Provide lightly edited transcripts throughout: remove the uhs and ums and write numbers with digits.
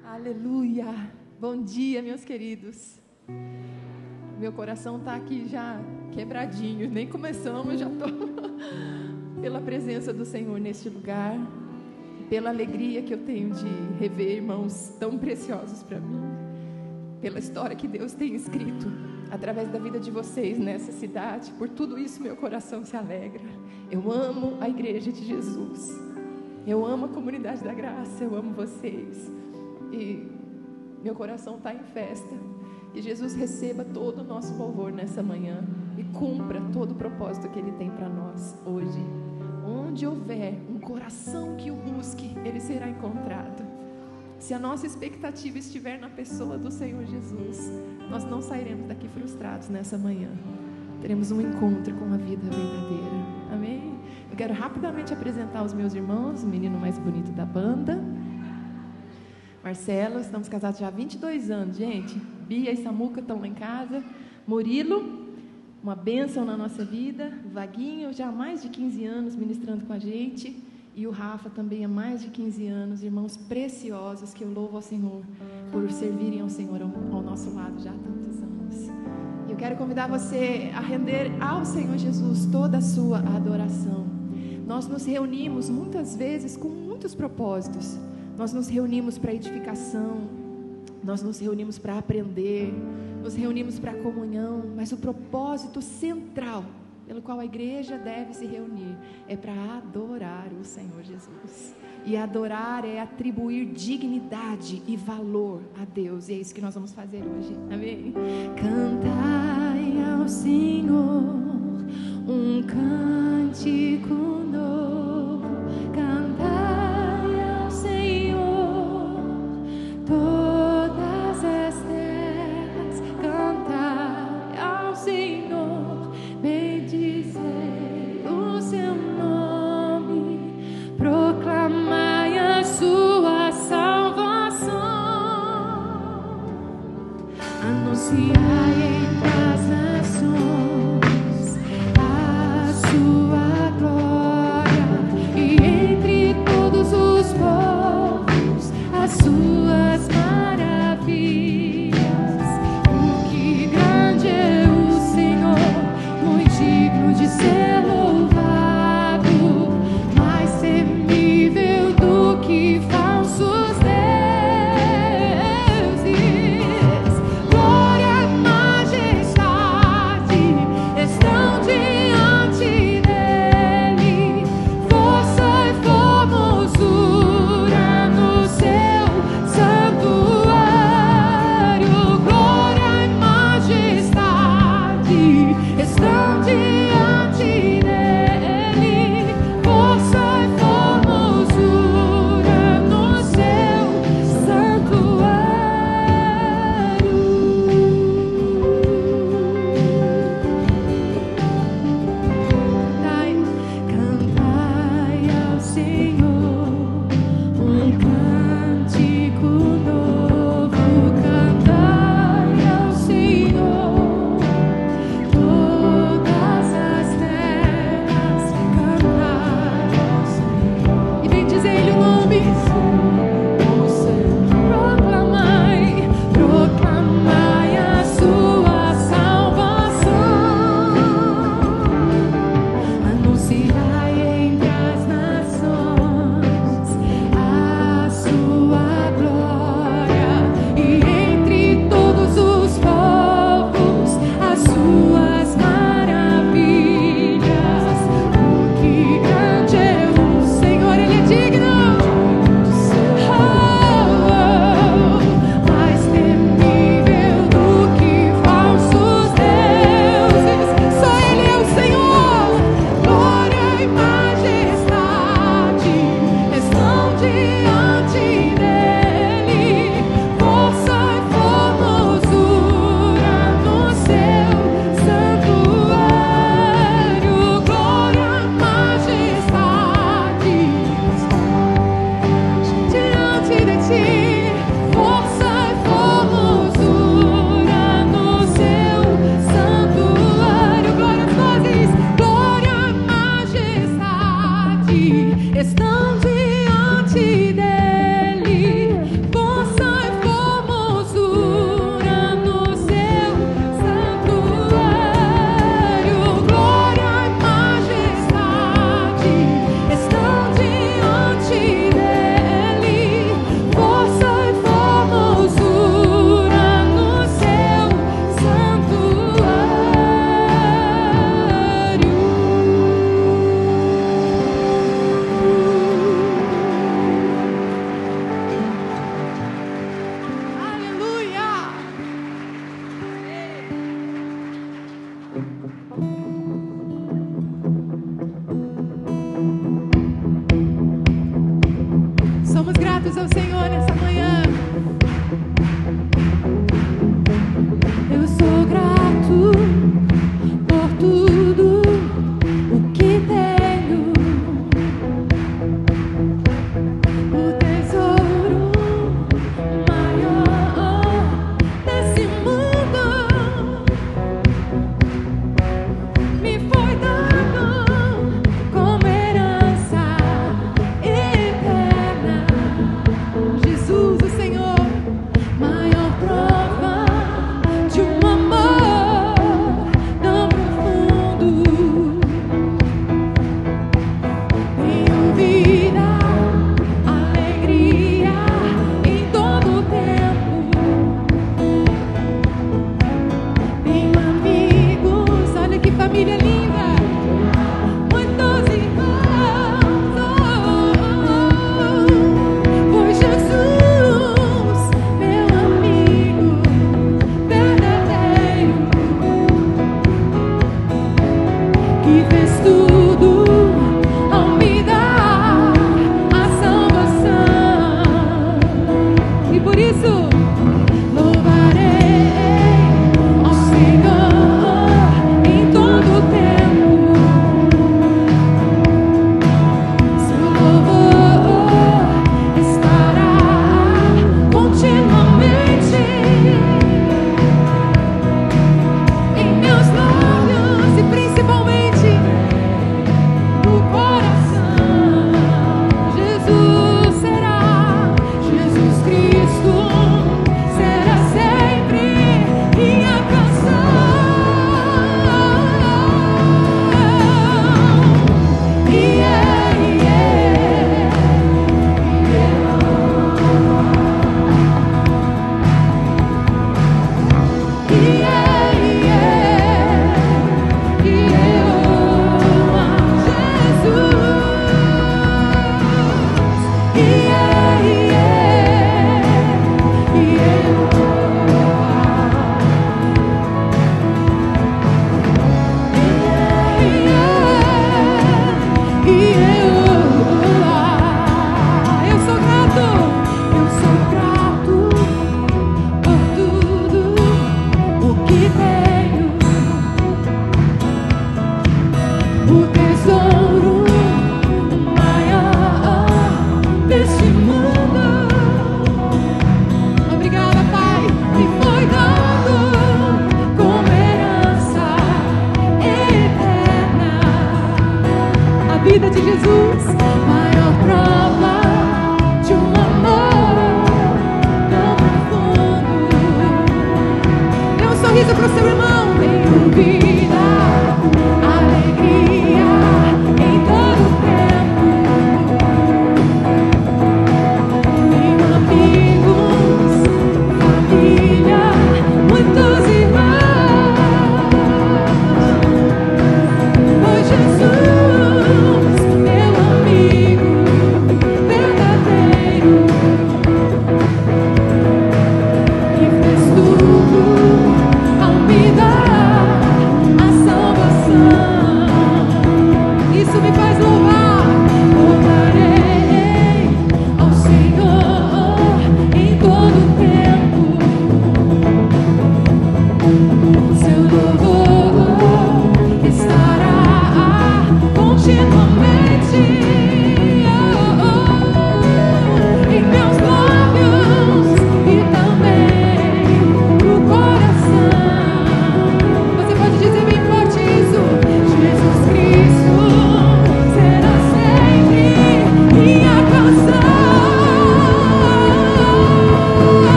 Aleluia! Bom dia, meus queridos. Meu coração está aqui já quebradinho, nem começamos, já estou pela presença do Senhor neste lugar, pela alegria que eu tenho de rever irmãos tão preciosos para mim, pela história que Deus tem escrito através da vida de vocês nessa cidade. Por tudo isso meu coração se alegra. Eu amo a igreja de Jesus, eu amo a comunidade da graça, eu amo vocês e meu coração está em festa. Que Jesus receba todo o nosso louvor nessa manhã e cumpra todo o propósito que Ele tem para nós hoje. Onde houver um coração que o busque, ele será encontrado. Se a nossa expectativa estiver na pessoa do Senhor Jesus, nós não sairemos daqui frustrados nessa manhã. Teremos um encontro com a vida verdadeira. Amém? Eu quero rapidamente apresentar os meus irmãos, o menino mais bonito da banda, Marcelo. Estamos casados já há 22 anos, gente. Bia e Samuca estão lá em casa. Murilo, uma bênção na nossa vida. Vaguinho, já há mais de 15 anos ministrando com a gente. E o Rafa também há mais de 15 anos. Irmãos preciosos que eu louvo ao Senhor por servirem ao Senhor ao nosso lado já há tantos anos. E eu quero convidar você a render ao Senhor Jesus toda a sua adoração. Nós nos reunimos muitas vezes com muitos propósitos. Nós nos reunimos para edificação, nós nos reunimos para aprender, nos reunimos para comunhão, mas o propósito central pelo qual a igreja deve se reunir é para adorar o Senhor Jesus. E adorar é atribuir dignidade e valor a Deus, e é isso que nós vamos fazer hoje. Amém? Cantai ao Senhor um cântico novo, cantai todas as terras, cantai ao Senhor, bendizei o seu nome, proclamai a sua salvação, anunciai entre as nações a sua glória, e entre todos os povos as suas maravilhas. O que grande é o Senhor, muito digno de ser louvado, mais temível do que falsos deuses. Glória, majestade estão diante dele, força e formosura no seu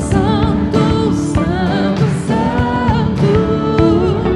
Santo, Santo, Santo.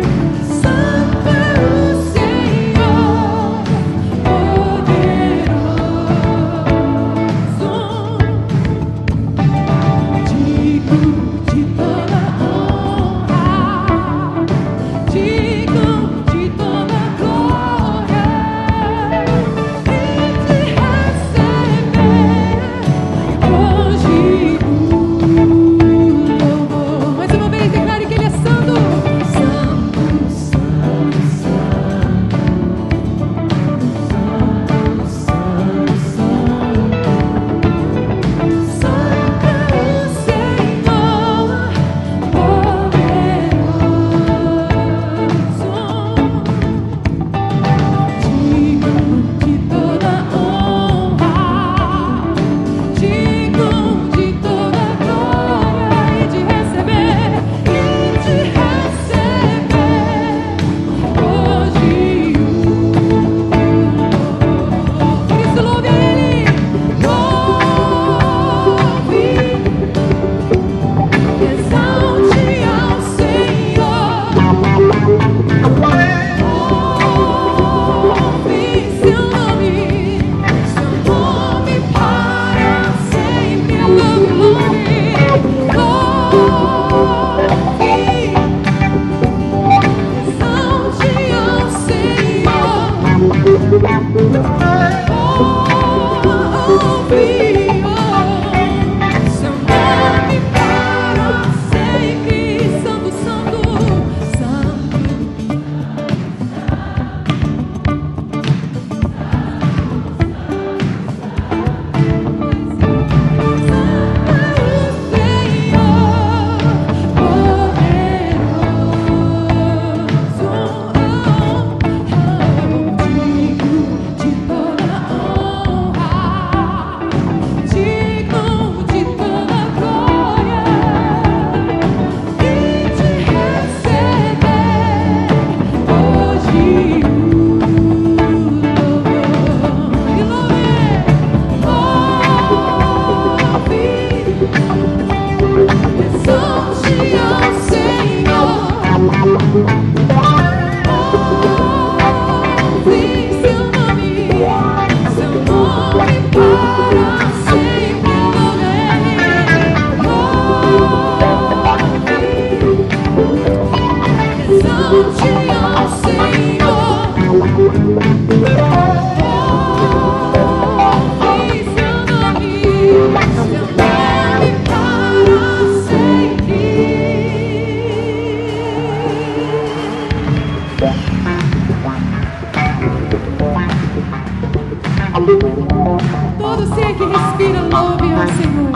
Todo ser que respira, louve ao Senhor.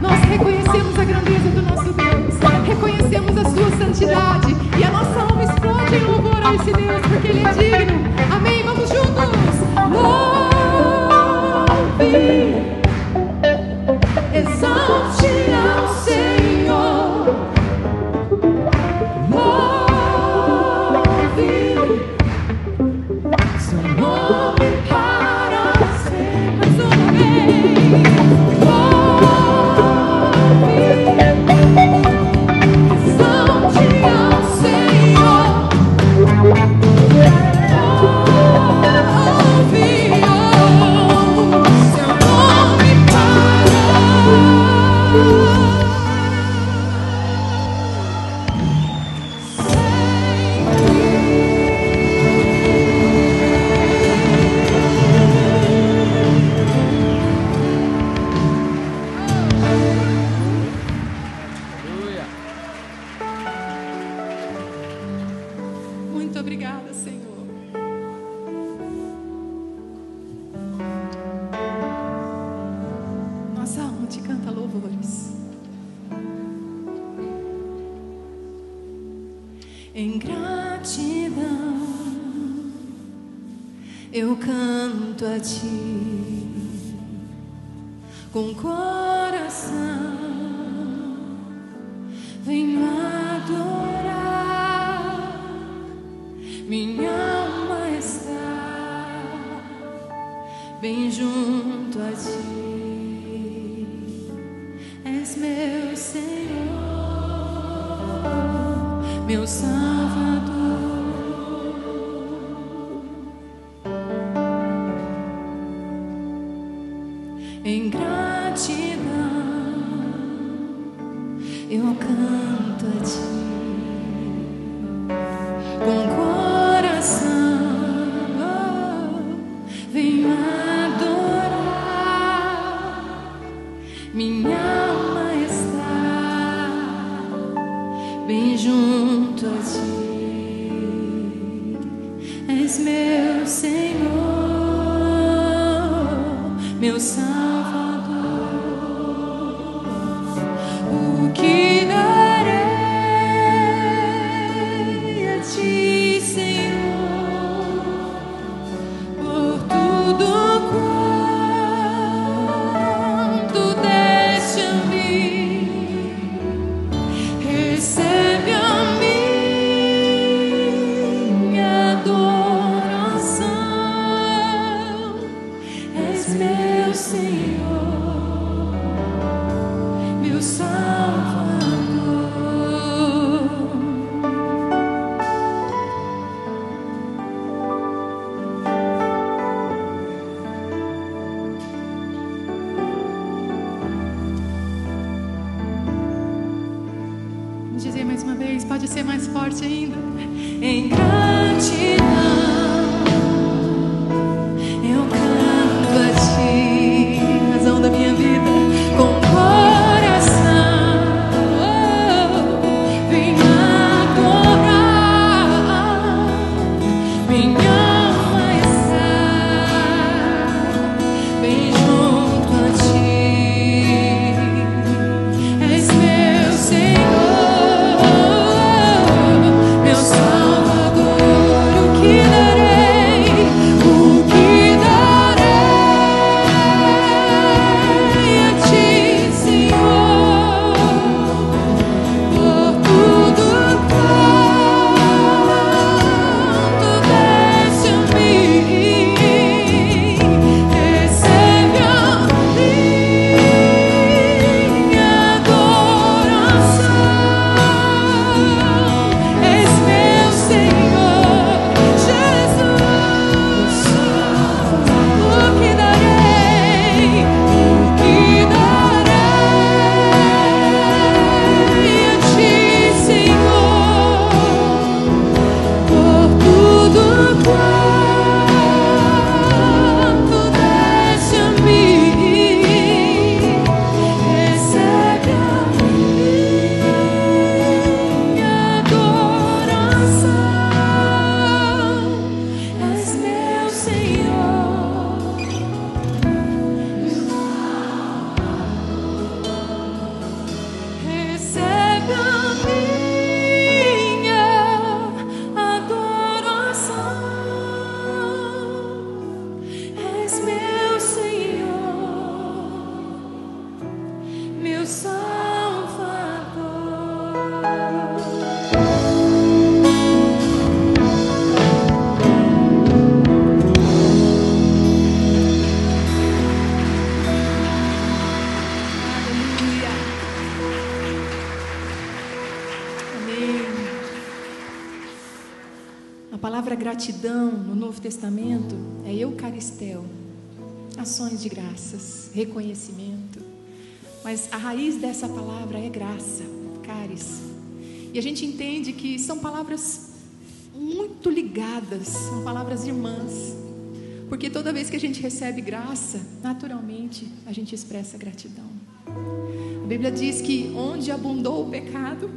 Nós reconhecemos a grandeza do nosso Deus, reconhecemos a sua santidade, e a nossa alma explode em louvor a esse Deus, porque Ele é digno. Amém? Vamos juntos. Louve, exalte ao Senhor. Louve seu nome para sempre. Mais uma vez. Louve, exalte ao Senhor. Muito obrigada, Senhor. Nossa alma te canta louvores. Em gratidão eu canto a ti com coração, venho adorar. Minha alma está bem junto a ti, és meu Senhor, meu Salvador. Em gratidão eu canto a ti com coração, venho adorar. Minha alma está bem junto a ti, és meu Senhor, meu Salvador. O que darei a ti, Senhor, por tudo quanto deste a mim? Recebe a minha adoração. És meu Senhor, meu Salvador. Vamos dizer mais uma vez, pode ser mais forte ainda. Em gratidão eu gratidão no Novo Testamento é eucaristel, ações de graças, reconhecimento. Mas a raiz dessa palavra é graça, caris. E a gente entende que são palavras muito ligadas, são palavras irmãs. Porque toda vez que a gente recebe graça, naturalmente a gente expressa gratidão. A Bíblia diz que onde abundou o pecado,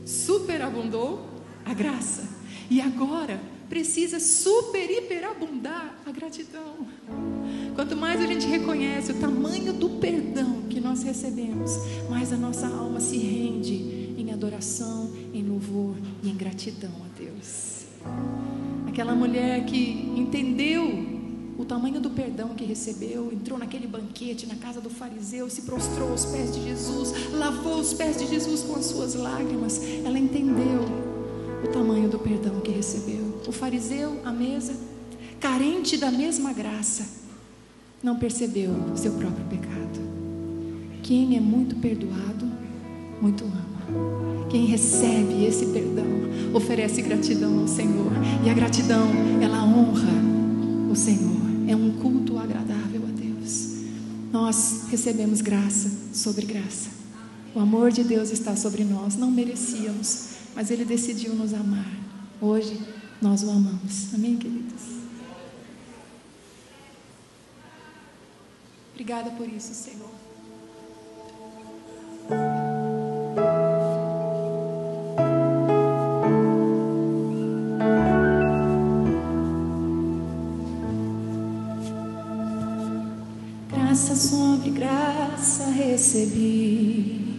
superabundou a graça. E agora precisa super, hiperabundar a gratidão. Quanto mais a gente reconhece o tamanho do perdão que nós recebemos, mais a nossa alma se rende em adoração, em louvor e em gratidão a Deus. Aquela mulher que entendeu o tamanho do perdão que recebeu, entrou naquele banquete na casa do fariseu, se prostrou aos pés de Jesus, lavou os pés de Jesus com as suas lágrimas. Ela entendeu o tamanho do perdão que recebeu. O fariseu à mesa, carente da mesma graça, não percebeu seu próprio pecado. Quem é muito perdoado, muito ama. Quem recebe esse perdão oferece gratidão ao Senhor, e a gratidão, ela honra o Senhor. É um culto agradável a Deus. Nós recebemos graça sobre graça. O amor de Deus está sobre nós. Não merecíamos, mas Ele decidiu nos amar. Hoje nós o amamos. Amém, queridos? Obrigada por isso, Senhor. Graça sobre graça recebi,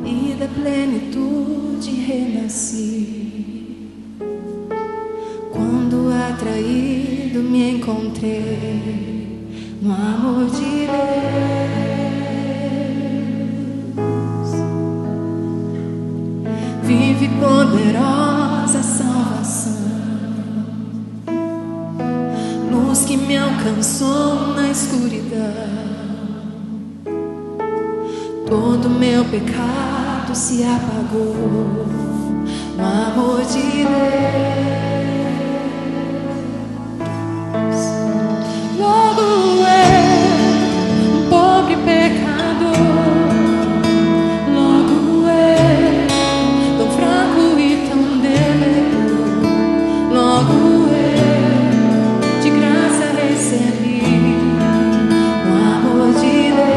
e da plenitude renasci. Quando atraído me encontrei no amor de Deus, vive poderosa salvação, luz que me alcançou na escuridão. Todo meu pecado se apagou no amor de Deus. Logo eu, um pobre pecador, logo eu, tão fraco e tão devedor, logo eu, de graça recebi o amor de Deus.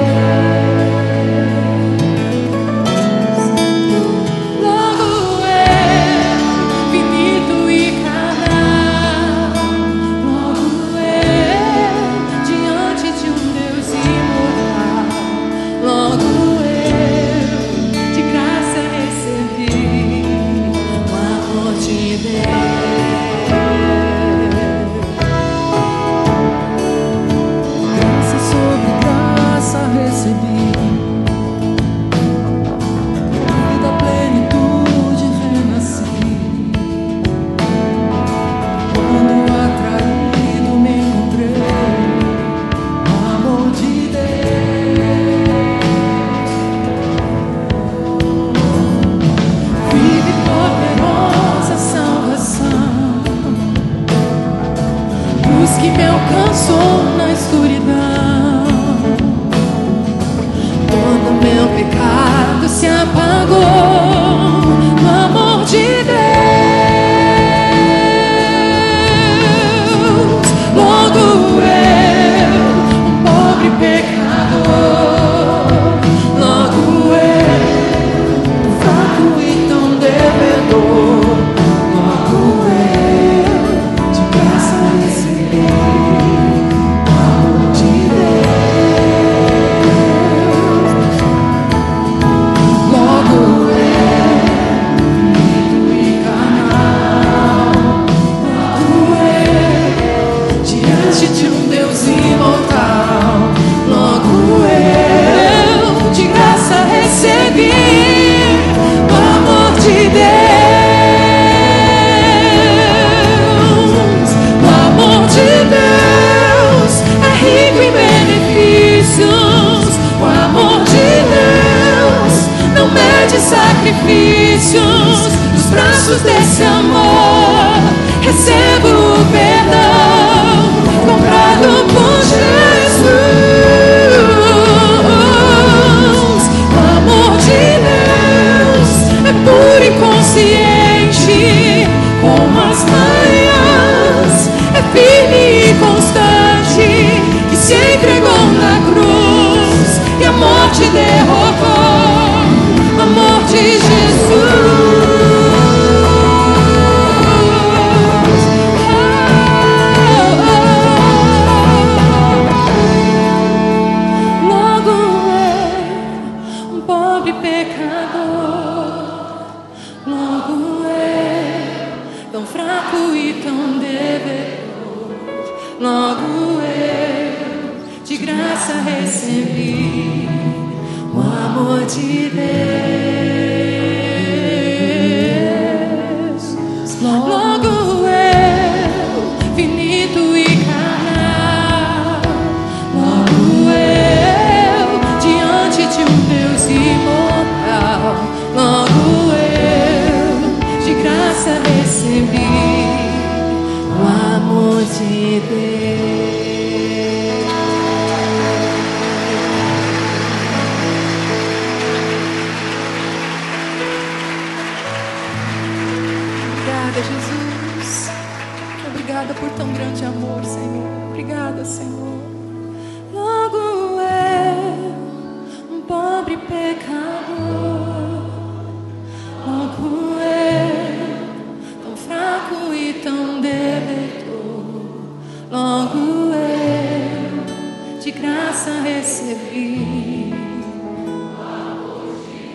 logo eu de graça recebi o amor de Deus. Logo eu, finito e carnal, logo eu, diante de um Deus imortal, logo eu, de graça recebi o amor de Deus. Obrigada, Jesus. Obrigada por tão grande amor, Senhor. Obrigada, Senhor. Logo eu, um pobre pecador, logo eu, tão fraco e tão devedor, logo eu, de graça recebi o amor de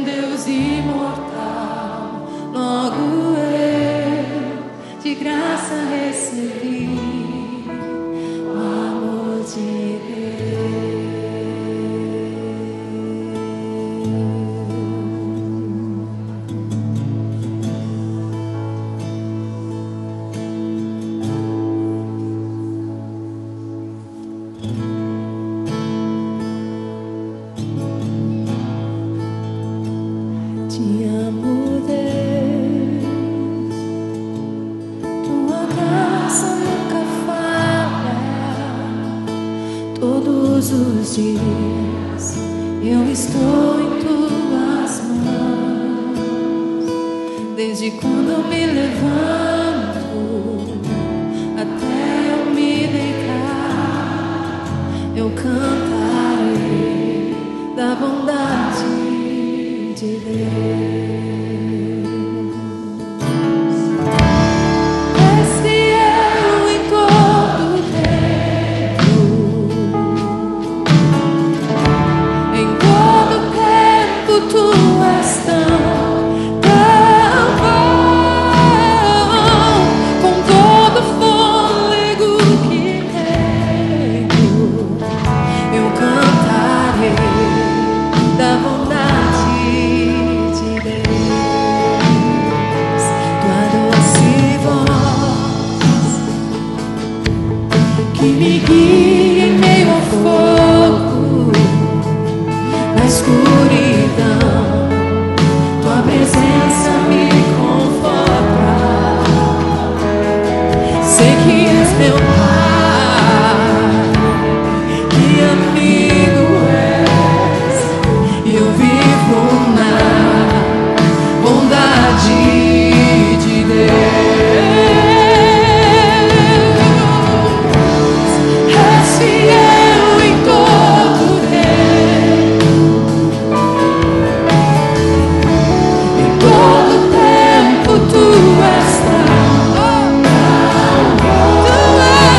Deus imortal, logo eu, de graça recebi o amor de Te amo, Deus, tua graça nunca falha. Todos os dias eu estou em tuas mãos. Desde quando eu me levanto até eu me deitar, eu cantarei da bondade de Deus. És fiel em todo tempo, em todo tempo tu és tão bom, com todo fôlego que tenho, eu cantarei da bondade de Deus. Tua doce voz que me guia em meio ao fogo, na escuridão, tua presença me conforta. Sei que és meu Pai, que amigo és, eu vivo na bondade de Deus. És fiel em todo tempo, em todo tempo tu és tão bom, tu és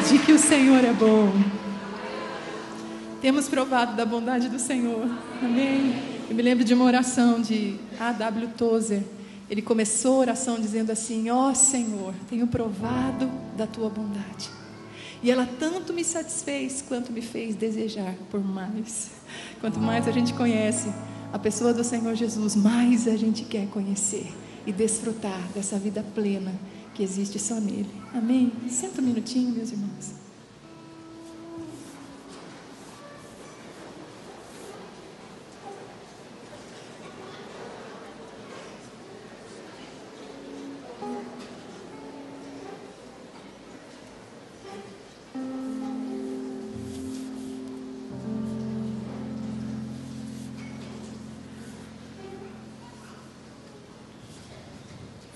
de que o Senhor é bom. Temos provado da bondade do Senhor. Amém? Eu me lembro de uma oração de A.W. Tozer. Ele começou a oração dizendo assim: ó Senhor, tenho provado da tua bondade. E ela tanto me satisfez quanto me fez desejar por mais. Quanto mais a gente conhece a pessoa do Senhor Jesus, mais a gente quer conhecer e desfrutar dessa vida plena que existe só nele. Amém? Senta um minutinho, meus irmãos.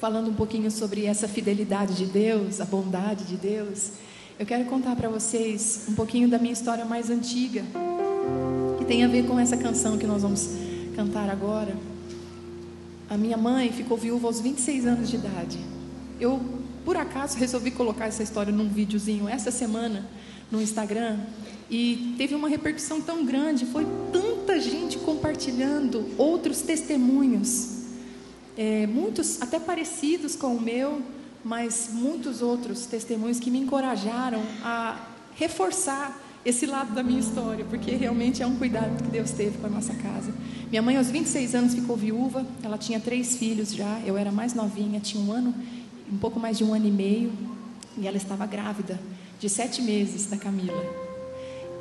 Falando um pouquinho sobre essa fidelidade de Deus, a bondade de Deus, eu quero contar para vocês um pouquinho da minha história mais antiga, que tem a ver com essa canção que nós vamos cantar agora. A minha mãe ficou viúva aos 26 anos de idade. Eu, por acaso, resolvi colocar essa história num videozinho essa semana no Instagram, e teve uma repercussão tão grande, foi tanta gente compartilhando outros testemunhos, muitos até parecidos com o meu, mas muitos outros testemunhos que me encorajaram a reforçar esse lado da minha história, porque realmente é um cuidado que Deus teve com a nossa casa. Minha mãe aos 26 anos ficou viúva, ela tinha 3 filhos já, eu era mais novinha, tinha um pouco mais de 1 ano e meio, e ela estava grávida de 7 meses da Camila.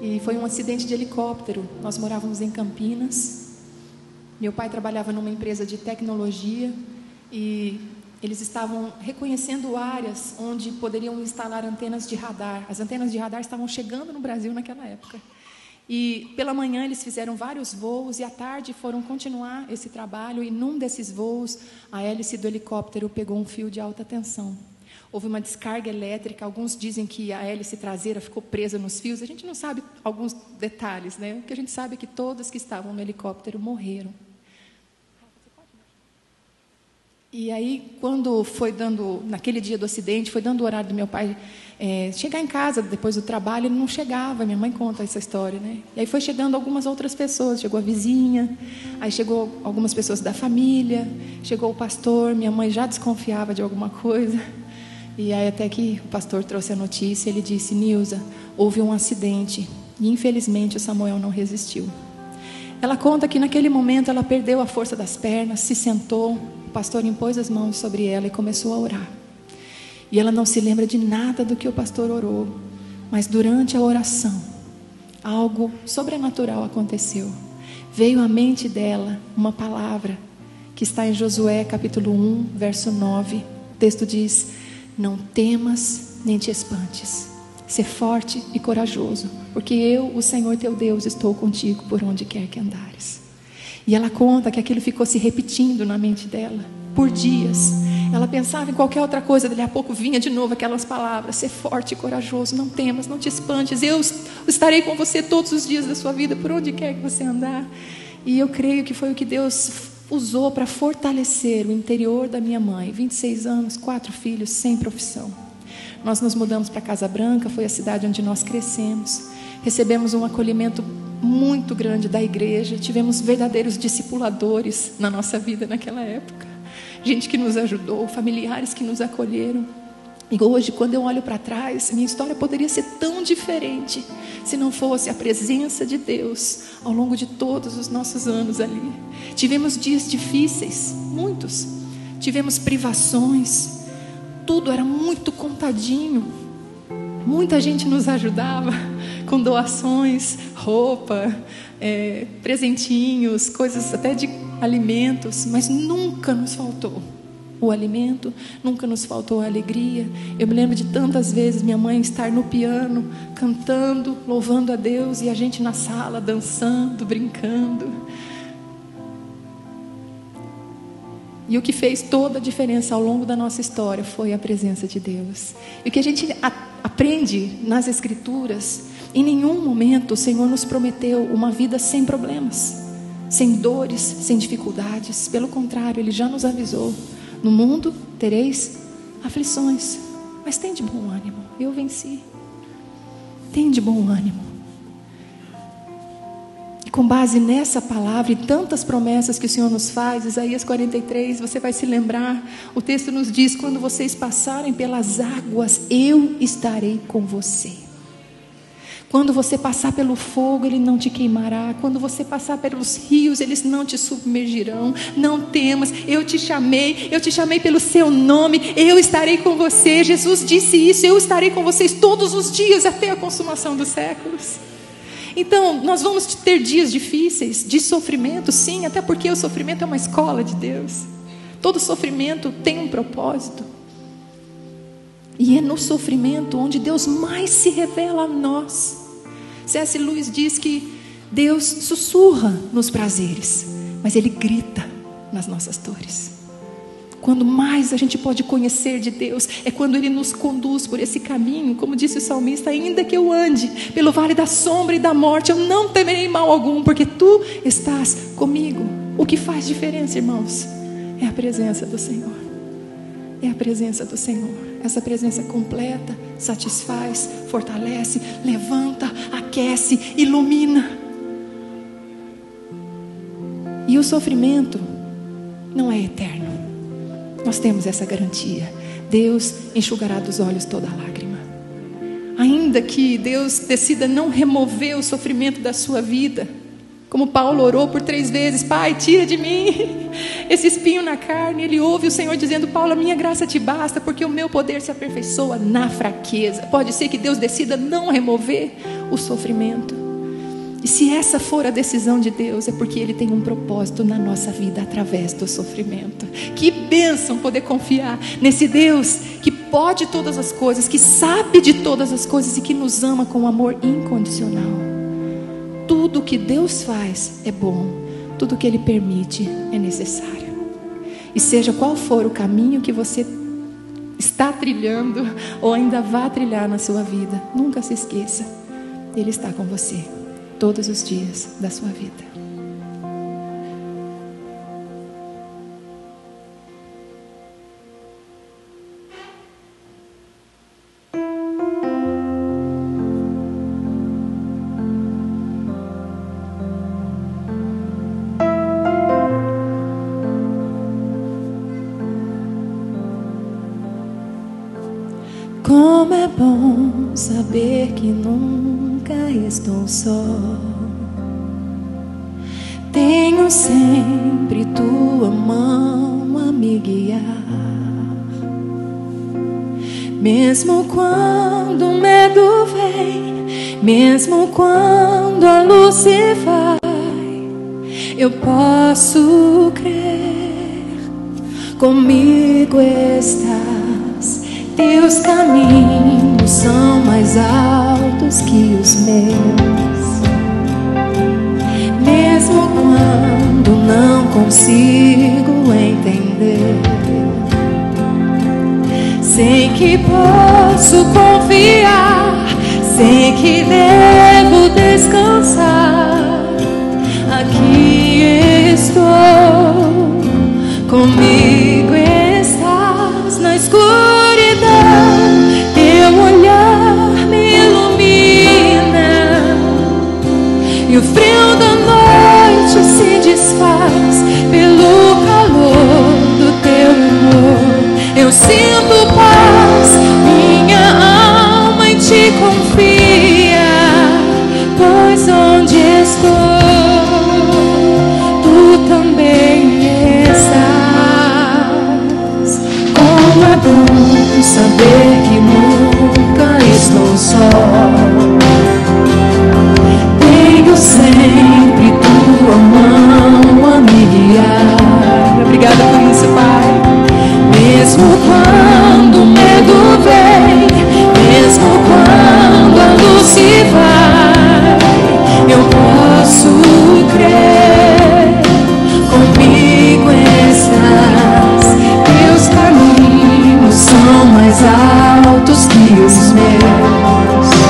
E foi um acidente de helicóptero. Nós morávamos em Campinas. Meu pai trabalhava numa empresa de tecnologia e eles estavam reconhecendo áreas onde poderiam instalar antenas de radar. As antenas de radar estavam chegando no Brasil naquela época. E pela manhã eles fizeram vários voos e à tarde foram continuar esse trabalho, e num desses voos a hélice do helicóptero pegou um fio de alta tensão. Houve uma descarga elétrica, alguns dizem que a hélice traseira ficou presa nos fios. A gente não sabe alguns detalhes, né? O que a gente sabe é que todos que estavam no helicóptero morreram. E aí, quando foi dando, naquele dia do acidente, foi dando o horário do meu pai chegar em casa depois do trabalho, ele não chegava. Minha mãe conta essa história, né? E aí foi chegando algumas outras pessoas, chegou a vizinha, aí chegou algumas pessoas da família, chegou o pastor. Minha mãe já desconfiava de alguma coisa. E aí até que o pastor trouxe a notícia, ele disse: Nilza, houve um acidente e infelizmente o Samuel não resistiu. Ela conta que naquele momento ela perdeu a força das pernas, se sentou, o pastor impôs as mãos sobre ela e começou a orar. E ela não se lembra de nada do que o pastor orou, mas durante a oração, algo sobrenatural aconteceu. Veio à mente dela uma palavra que está em Josué capítulo 1, verso 9. O texto diz: não temas nem te espantes, ser forte e corajoso, porque eu, o Senhor teu Deus, estou contigo por onde quer que andares. E ela conta que aquilo ficou se repetindo na mente dela por dias. Ela pensava em qualquer outra coisa, dali a pouco vinha de novo aquelas palavras: ser forte e corajoso, não temas, não te espantes, eu estarei com você todos os dias da sua vida, por onde quer que você andar. E eu creio que foi o que Deus usou para fortalecer o interior da minha mãe. 26 anos, 4 filhos, sem profissão. Nós nos mudamos para Casa Branca, foi a cidade onde nós crescemos. Recebemos um acolhimento muito grande da igreja, tivemos verdadeiros discipuladores na nossa vida naquela época. Gente que nos ajudou, familiares que nos acolheram. E hoje, quando eu olho para trás, minha história poderia ser tão diferente se não fosse a presença de Deus ao longo de todos os nossos anos ali. Tivemos dias difíceis, muitos. Tivemos privações. Tudo era muito contadinho. Muita gente nos ajudava com doações, roupa, presentinhos, coisas até de alimentos, mas nunca nos faltou o alimento, nunca nos faltou a alegria. Eu me lembro de tantas vezes minha mãe estar no piano, cantando, louvando a Deus, e a gente na sala dançando, brincando. E o que fez toda a diferença ao longo da nossa história foi a presença de Deus. E o que a gente aprende nas Escrituras: em nenhum momento o Senhor nos prometeu uma vida sem problemas, sem dores, sem dificuldades. Pelo contrário, Ele já nos avisou: no mundo tereis aflições, mas tem de bom ânimo, eu venci. Tem de bom ânimo. E com base nessa palavra e tantas promessas que o Senhor nos faz, Isaías 43, você vai se lembrar, o texto nos diz: quando vocês passarem pelas águas, eu estarei com você. Quando você passar pelo fogo, ele não te queimará. Quando você passar pelos rios, eles não te submergirão. Não temas, eu te chamei pelo seu nome, eu estarei com você. Jesus disse isso: eu estarei com vocês todos os dias até a consumação dos séculos. Então, nós vamos ter dias difíceis, de sofrimento, sim, até porque o sofrimento é uma escola de Deus. Todo sofrimento tem um propósito. E é no sofrimento onde Deus mais se revela a nós. C.S. Lewis diz que Deus sussurra nos prazeres, mas Ele grita nas nossas dores. Quando mais a gente pode conhecer de Deus, é quando Ele nos conduz por esse caminho. Como disse o salmista: ainda que eu ande pelo vale da sombra e da morte, eu não temerei mal algum, porque Tu estás comigo. O que faz diferença, irmãos, é a presença do Senhor. É a presença do Senhor. Essa presença completa satisfaz, fortalece, levanta, aquece, ilumina. E o sofrimento não é eterno. Nós temos essa garantia. Deus enxugará dos olhos toda lágrima. Ainda que Deus decida não remover o sofrimento da sua vida, como Paulo orou por 3 vezes: Pai, tira de mim esse espinho na carne. Ele ouve o Senhor dizendo: Paulo, a minha graça te basta, porque o meu poder se aperfeiçoa na fraqueza. Pode ser que Deus decida não remover o sofrimento. E se essa for a decisão de Deus, é porque Ele tem um propósito na nossa vida através do sofrimento. Que bênção poder confiar nesse Deus que pode todas as coisas, que sabe de todas as coisas e que nos ama com amor incondicional. Tudo que Deus faz é bom, tudo que Ele permite é necessário. E seja qual for o caminho que você está trilhando ou ainda vai trilhar na sua vida, nunca se esqueça: Ele está com você todos os dias da sua vida. Como é bom saber que nunca estou só. Tenho sempre tua mão a me guiar. Mesmo quando o medo vem, mesmo quando a luz se vai, eu posso crer. Comigo estás. Teus caminhos são mais altos que os meus. Mesmo quando não consigo entender, sei que posso confiar, sei que devo descansar. Aqui estou, comigo estás na escuridão. Teu olhar me ilumina e o frio da noite se desfaz pelo calor do teu amor. Eu sinto paz, minha alma em ti confia, pois onde estou, tu também estás. Como é bom saber que nunca estou só. Tenho sempre tua mão a me guiar. Obrigada por isso, Pai. Mesmo quando o medo vem, mesmo quando a luz se vai, eu posso crer. Comigo estás. Teus caminhos são mais altos que os meus.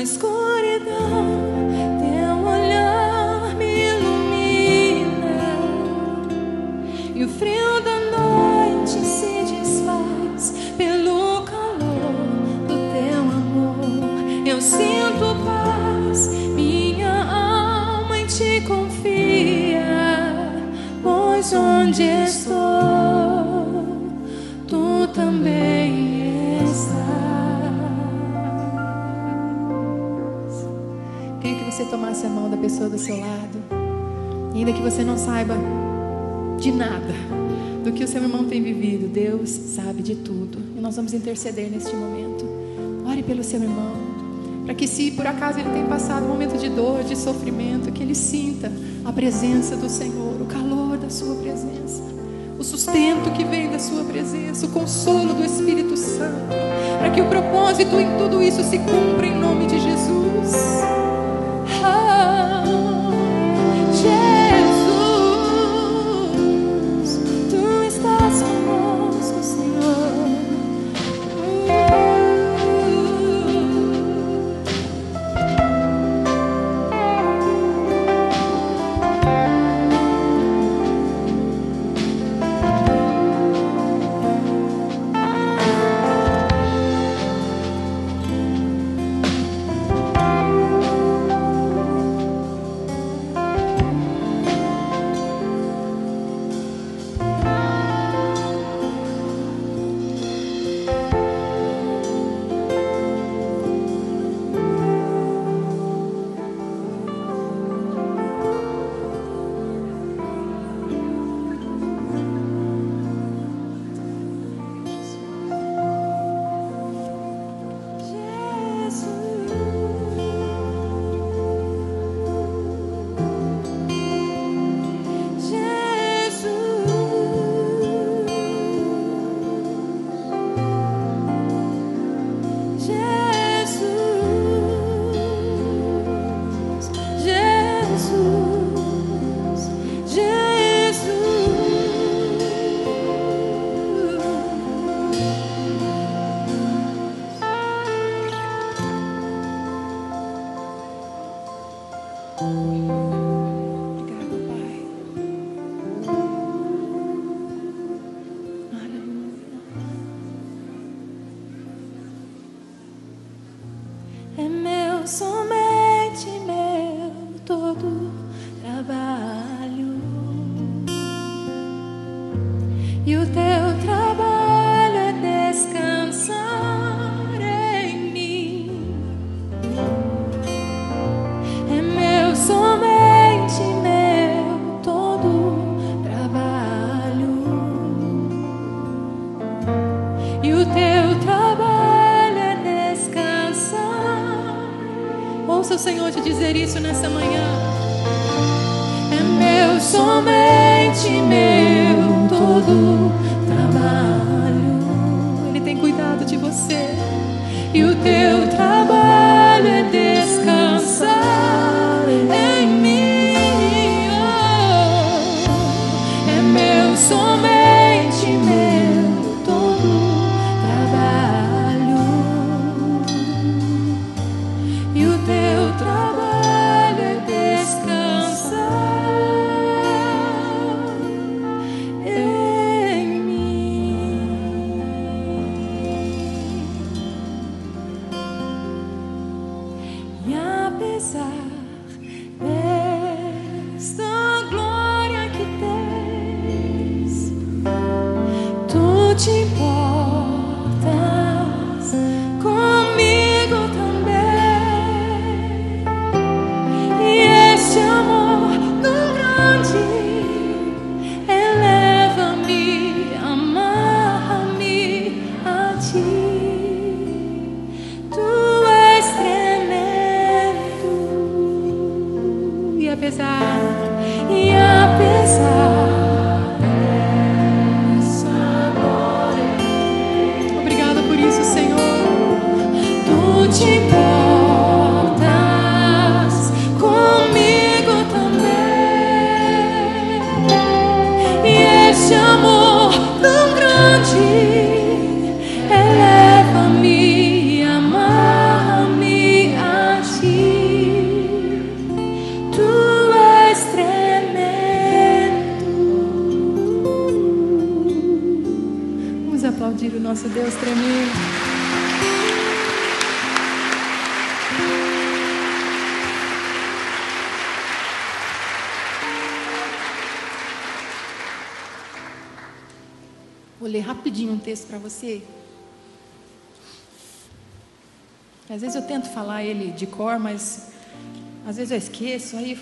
Na escuridão, teu olhar me ilumina, e o frio da noite se desfaz pelo calor do teu amor. Eu sinto paz, minha alma em ti confia, pois onde estou, tu também estás. Queria que você tomasse a mão da pessoa do seu lado, e ainda que você não saiba de nada do que o seu irmão tem vivido, Deus sabe de tudo, e nós vamos interceder neste momento. Ore pelo seu irmão, para que, se por acaso ele tem passado um momento de dor, de sofrimento, que ele sinta a presença do Senhor, o calor da sua presença, o sustento que vem da sua presença, o consolo do Espírito Santo, para que o propósito em tudo isso se cumpra em nome de Jesus. Jesus, tu estás conosco, Senhor. É meu, somente meu, todo trabalho, e o teu trabalho é descansar em mim. É meu, somente meu, todo trabalho, e o teu trabalho é descansar. Ouça o Senhor te dizer isso nessa manhã. É meu, somente meu, todo trabalho. Ele tem cuidado de você, e o teu trabalho é descansar em mim. Oh, é meu, somente meu, todo trabalho, e o teu trabalho é descansar em mim. E apesar desta glória que tens, tu te importas comigo também. E este amor tão grande eleva-me, amarra-me a ti. Tu és tremendo. E apesar dessa glória, obrigada por isso, Senhor. Tu te importas comigo também. E este amor tão grande eleva-me, amarra-me a ler rapidinho um texto para você. Às vezes eu tento falar ele de cor, mas às vezes eu esqueço, aí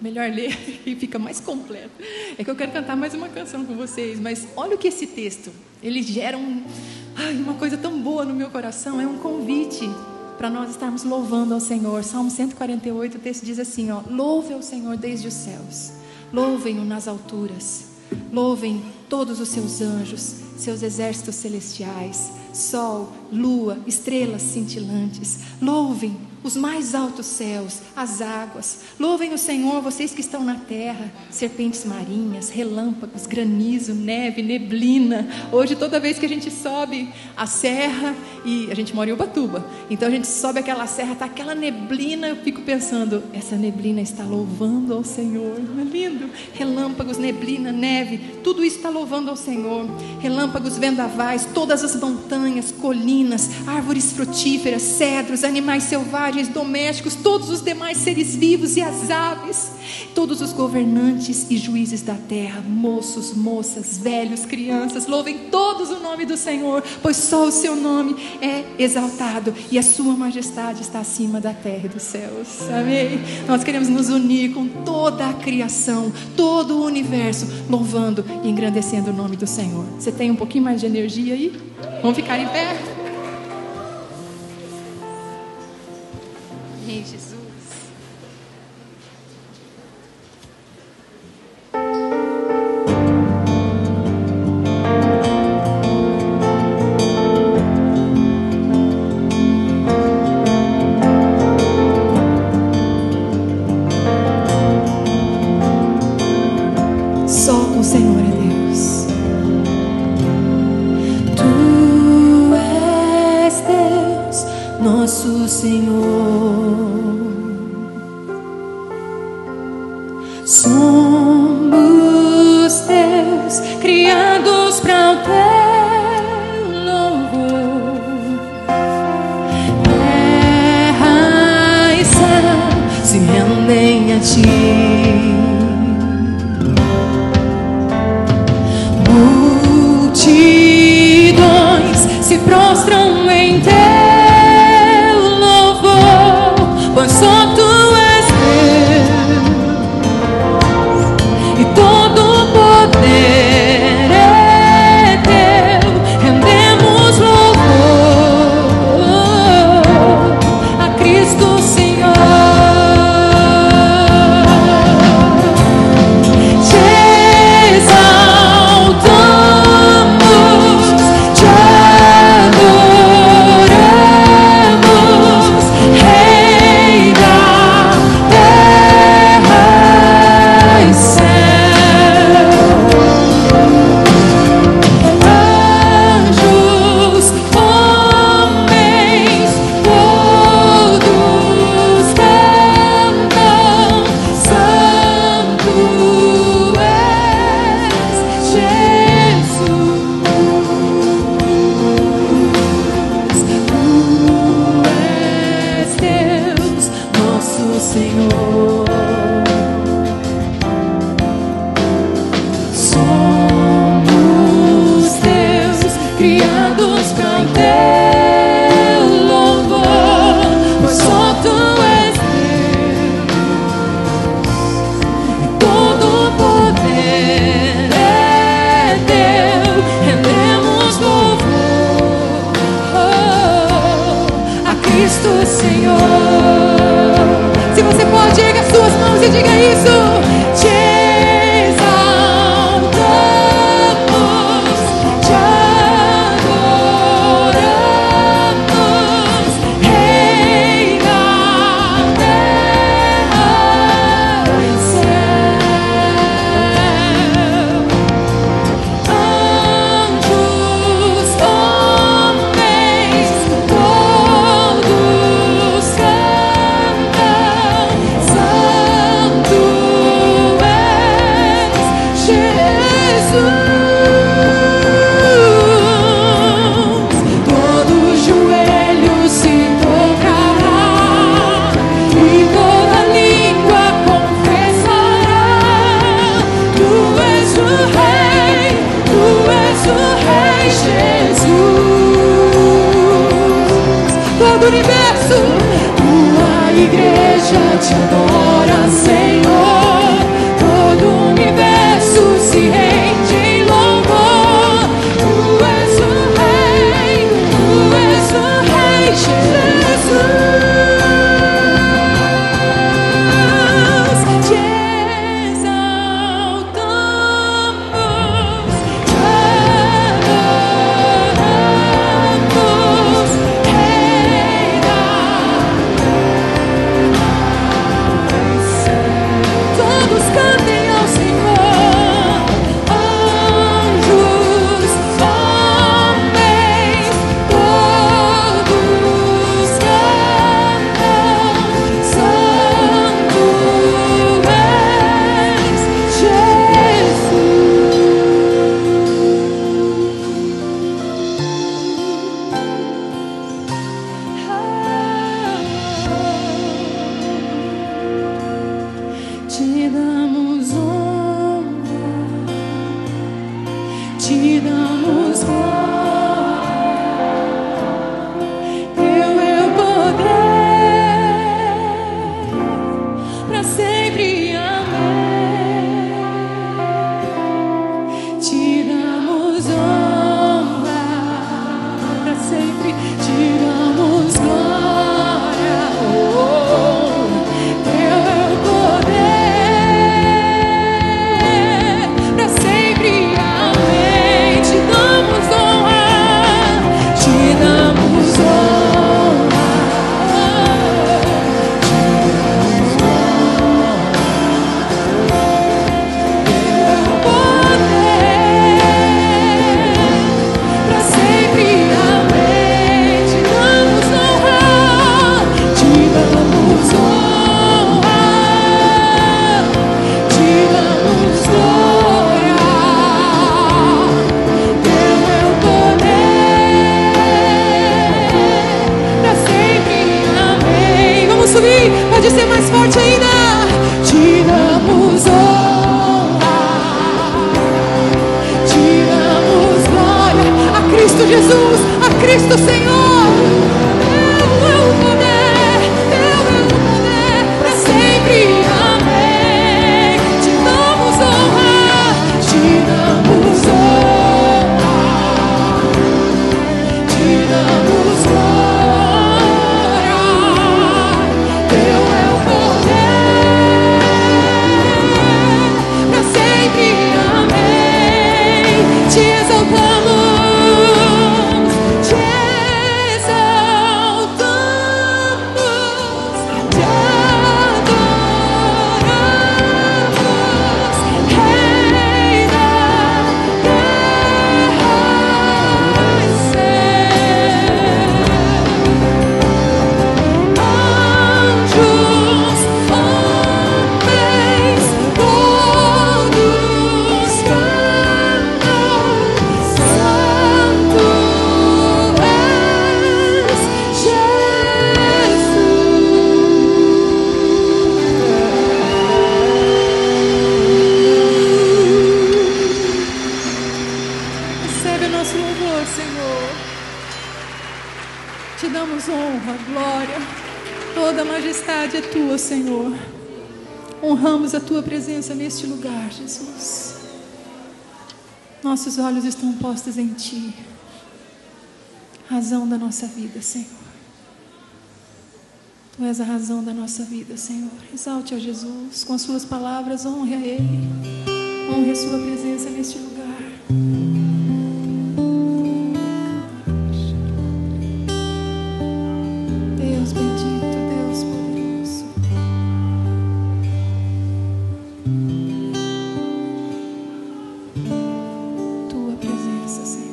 melhor ler e fica mais completo. É que eu quero cantar mais uma canção com vocês, mas olha o que esse texto, ele gera uma coisa tão boa no meu coração. É um convite para nós estarmos louvando ao Senhor. Salmo 148, o texto diz assim, louve ao Senhor desde os céus, louvem-o nas alturas, louvem todos os seus anjos, seus exércitos celestiais, sol, lua, estrelas cintilantes. Louvem os mais altos céus, as águas. Louvem o Senhor, vocês que estão na terra, serpentes marinhas, relâmpagos, granizo, neve, neblina. Hoje, toda vez que a gente sobe a serra, e a gente mora em Ubatuba, então a gente sobe aquela serra, está aquela neblina, eu fico pensando, essa neblina está louvando ao Senhor. Não é lindo? Relâmpagos, neblina, neve, tudo isso está louvando ao Senhor. Relâmpagos, vendavais, todas as montanhas, colinas, árvores frutíferas, cedros, animais selvagens, domésticos, todos os demais seres vivos e as aves, todos os governantes e juízes da terra, moços, moças, velhos, crianças, louvem todos o nome do Senhor, pois só o seu nome é exaltado e a sua majestade está acima da terra e dos céus. Amém? Nós queremos nos unir com toda a criação, todo o universo, louvando e engrandecendo o nome do Senhor. Você tem um pouquinho mais de energia aí? Vamos ficar em pé? Amém, Jesus. Só o Senhor é Deus. Tu és Deus, nosso Senhor. Somos teus, criados para o teu louvor. Terra e céu se rendem a ti. Multidões se prostram em teu louvor, pois só tu és Deus e todo o poder é teu. Rendemos louvor a Cristo Senhor. Te exaltamos, te adoramos, Rei da terra e céu. Anjos, homens, todos cantam, Santo és Jesus. Tu és Deus, nosso Senhor. Somos teus, criados para o teu louvor, pois só tu és Deus e todo o poder é teu. Rendemos louvor a Cristo Senhor. Se você pode, erga as suas mãos e diga isso. Te exaltamos, te adoramos, Rei da terra e céu. Anjos, homens, todos cantam, Santo Todo o universo, tua igreja te adora, Senhor. Todo o universo se rende em louvor. Tu és o Rei, tu és o Rei, Jesus. Te exaltamos, te adoramos, Rei da todos cantem ao Senhor, anjos, homens, todos cantam, Santo és Jesus. Te damos honra, te damos glória, teu é o poder, pra sempre, amém. Te damos honra, pra sempre, te damos glória, teu é o poder, pra sempre, amém. Te damos honra, te damos honra, pra sempre, amém. Te damos honra, te damos honra, te damos glória. Teu é o poder, pra sempre, amém. Vamos subir, pode ser mais forte ainda. Te damos honra, te damos glória a Cristo Jesus, a Cristo Senhor. Teu é o poder, teu é o poder, pra sempre, amém. Te damos honra, te damos honra, te damos glória. Teu é o poder, pra sempre, amém. Te exaltamos, te exaltamos, te adoramos, Rei da guerra e anjos, homens, todos cantam, Santo és Jesus. Recebe o nosso louvor, Senhor. Te damos honra, glória. Toda a majestade é tua, Senhor. Honramos a tua presença neste lugar, Jesus. Nossos olhos estão postos em ti, razão da nossa vida, Senhor. Tu és a razão da nossa vida, Senhor. Exalte a Jesus com as suas palavras, honre a Ele, honre a sua presença neste lugar. Deus bendito, Deus poderoso. Tua presença, Senhor.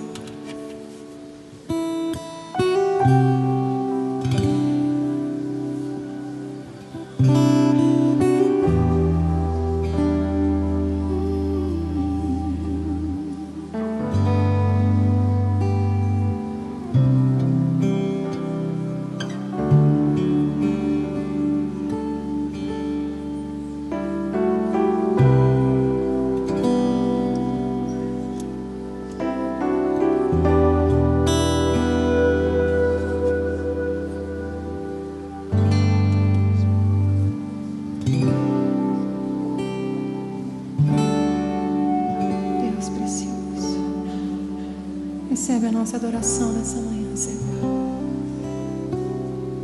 nossa adoração nessa manhã, Senhor.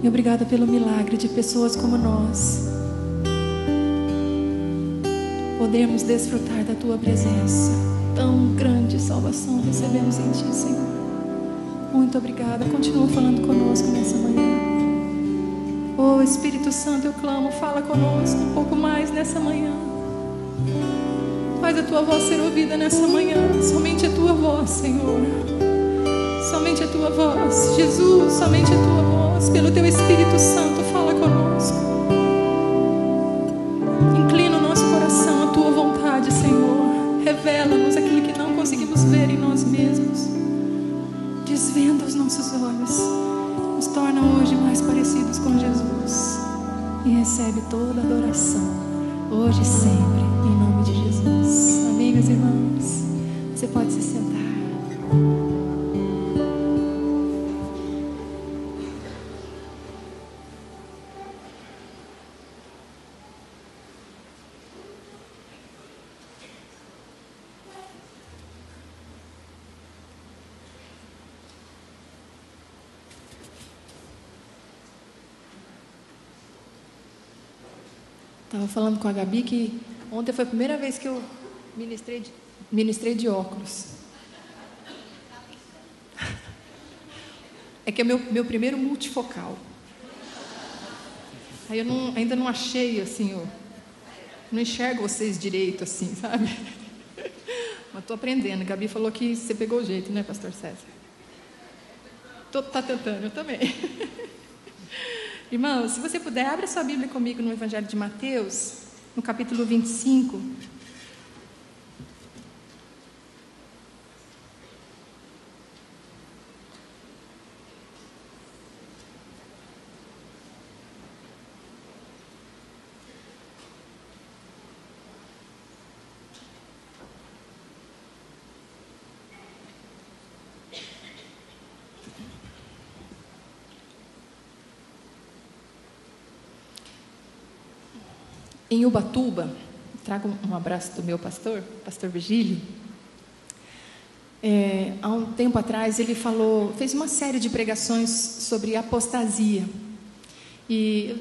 E obrigada pelo milagre de pessoas como nós podermos desfrutar da Tua presença. Tão grande salvação recebemos em Ti, Senhor. Muito obrigada. Continua falando conosco nessa manhã. Oh, Espírito Santo, eu clamo, fala conosco um pouco mais nessa manhã. Faz a Tua voz ser ouvida nessa manhã. Somente a Tua voz, Senhor. Somente a Tua voz. Jesus, somente a Tua voz. Pelo Teu Espírito Santo, fala conosco. Inclina o nosso coração à Tua vontade, Senhor. Revela-nos aquilo que não conseguimos ver em nós mesmos. Desvenda os nossos olhos. Nos torna hoje mais parecidos com Jesus. E recebe toda a adoração, hoje e sempre, em nome de Jesus. Amém, meus irmãos? Você pode se sentar. Estava falando com a Gabi que ontem foi a primeira vez que eu ministrei de óculos. É que é meu primeiro multifocal. Aí eu ainda não achei, assim, não enxergo vocês direito, assim, sabe? Mas estou aprendendo. A Gabi falou que você pegou o jeito, né, pastor César? Está tentando, eu também. Irmãos, se você puder, abra sua Bíblia comigo no Evangelho de Mateus, no capítulo 25. Em Ubatuba, trago um abraço do meu pastor Virgílio. Há um tempo atrás ele fez uma série de pregações sobre apostasia. E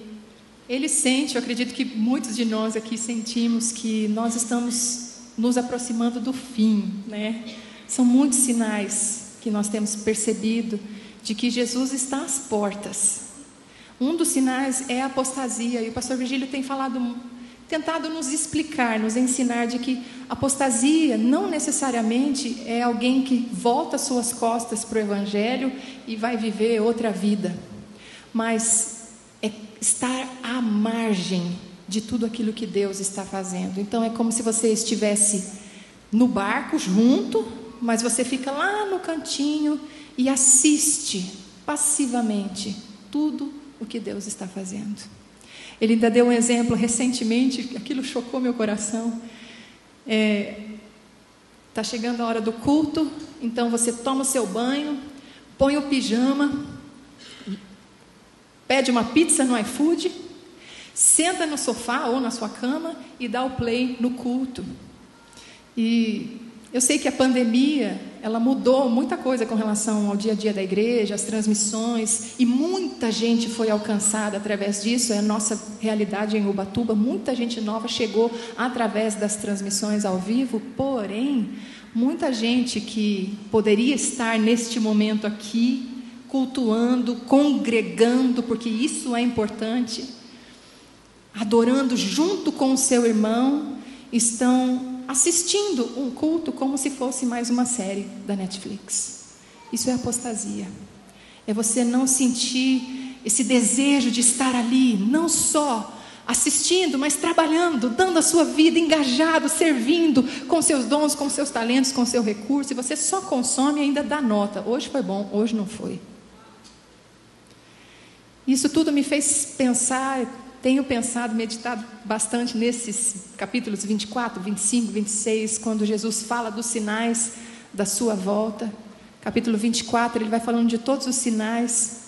ele sente, eu acredito que muitos de nós aqui sentimos que nós estamos nos aproximando do fim, né? São muitos sinais que nós temos percebido de que Jesus está às portas. Um dos sinais é a apostasia, e o pastor Virgílio tem tentado nos explicar, nos ensinar de que apostasia não necessariamente é alguém que volta suas costas para o Evangelho e vai viver outra vida, mas é estar à margem de tudo aquilo que Deus está fazendo. Então é como se você estivesse no barco junto, mas você fica lá no cantinho e assiste passivamente tudo o que Deus está fazendo. Ele ainda deu um exemplo recentemente, aquilo chocou meu coração. Está chegando a hora do culto, então você toma o seu banho, põe o pijama, pede uma pizza no iFood, senta no sofá ou na sua cama e dá o play no culto. E eu sei que a pandemia, ela mudou muita coisa com relação ao dia a dia da igreja, as transmissões, e muita gente foi alcançada através disso. É a nossa realidade em Ubatuba, muita gente nova chegou através das transmissões ao vivo, porém, muita gente que poderia estar neste momento aqui, cultuando, congregando, porque isso é importante, adorando junto com o seu irmão, estão assistindo um culto como se fosse mais uma série da Netflix. Isso é apostasia. É você não sentir esse desejo de estar ali, não só assistindo, mas trabalhando, dando a sua vida, engajado, servindo com seus dons, com seus talentos, com seu recurso, e você só consome e ainda dá nota. Hoje foi bom, hoje não foi. Isso tudo me fez pensar. Tenho pensado, meditado bastante nesses capítulos 24, 25, 26, quando Jesus fala dos sinais da sua volta. Capítulo 24, ele vai falando de todos os sinais.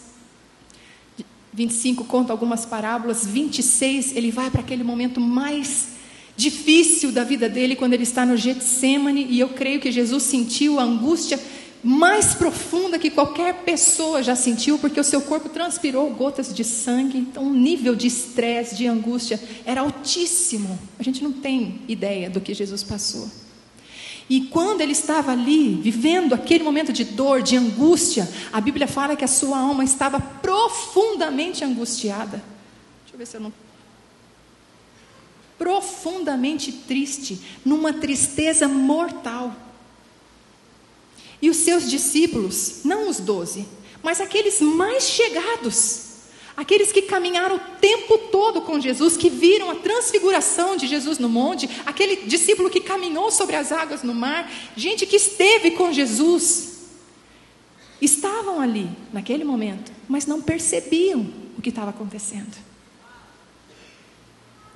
25 conta algumas parábolas. 26, ele vai para aquele momento mais difícil da vida dele, quando ele está no Getsemane, e eu creio que Jesus sentiu a angústia mais profunda que qualquer pessoa já sentiu, porque o seu corpo transpirou gotas de sangue. Então o nível de estresse, de angústia era altíssimo. A gente não tem ideia do que Jesus passou. E quando ele estava ali, vivendo aquele momento de dor, de angústia, a Bíblia fala que a sua alma estava profundamente angustiada. Deixa eu ver se eu não... Profundamente triste, numa tristeza mortal. E os seus discípulos, não os 12, mas aqueles mais chegados, aqueles que caminharam o tempo todo com Jesus, que viram a transfiguração de Jesus no monte, aquele discípulo que caminhou sobre as águas no mar, gente que esteve com Jesus, estavam ali naquele momento, mas não percebiam o que estava acontecendo.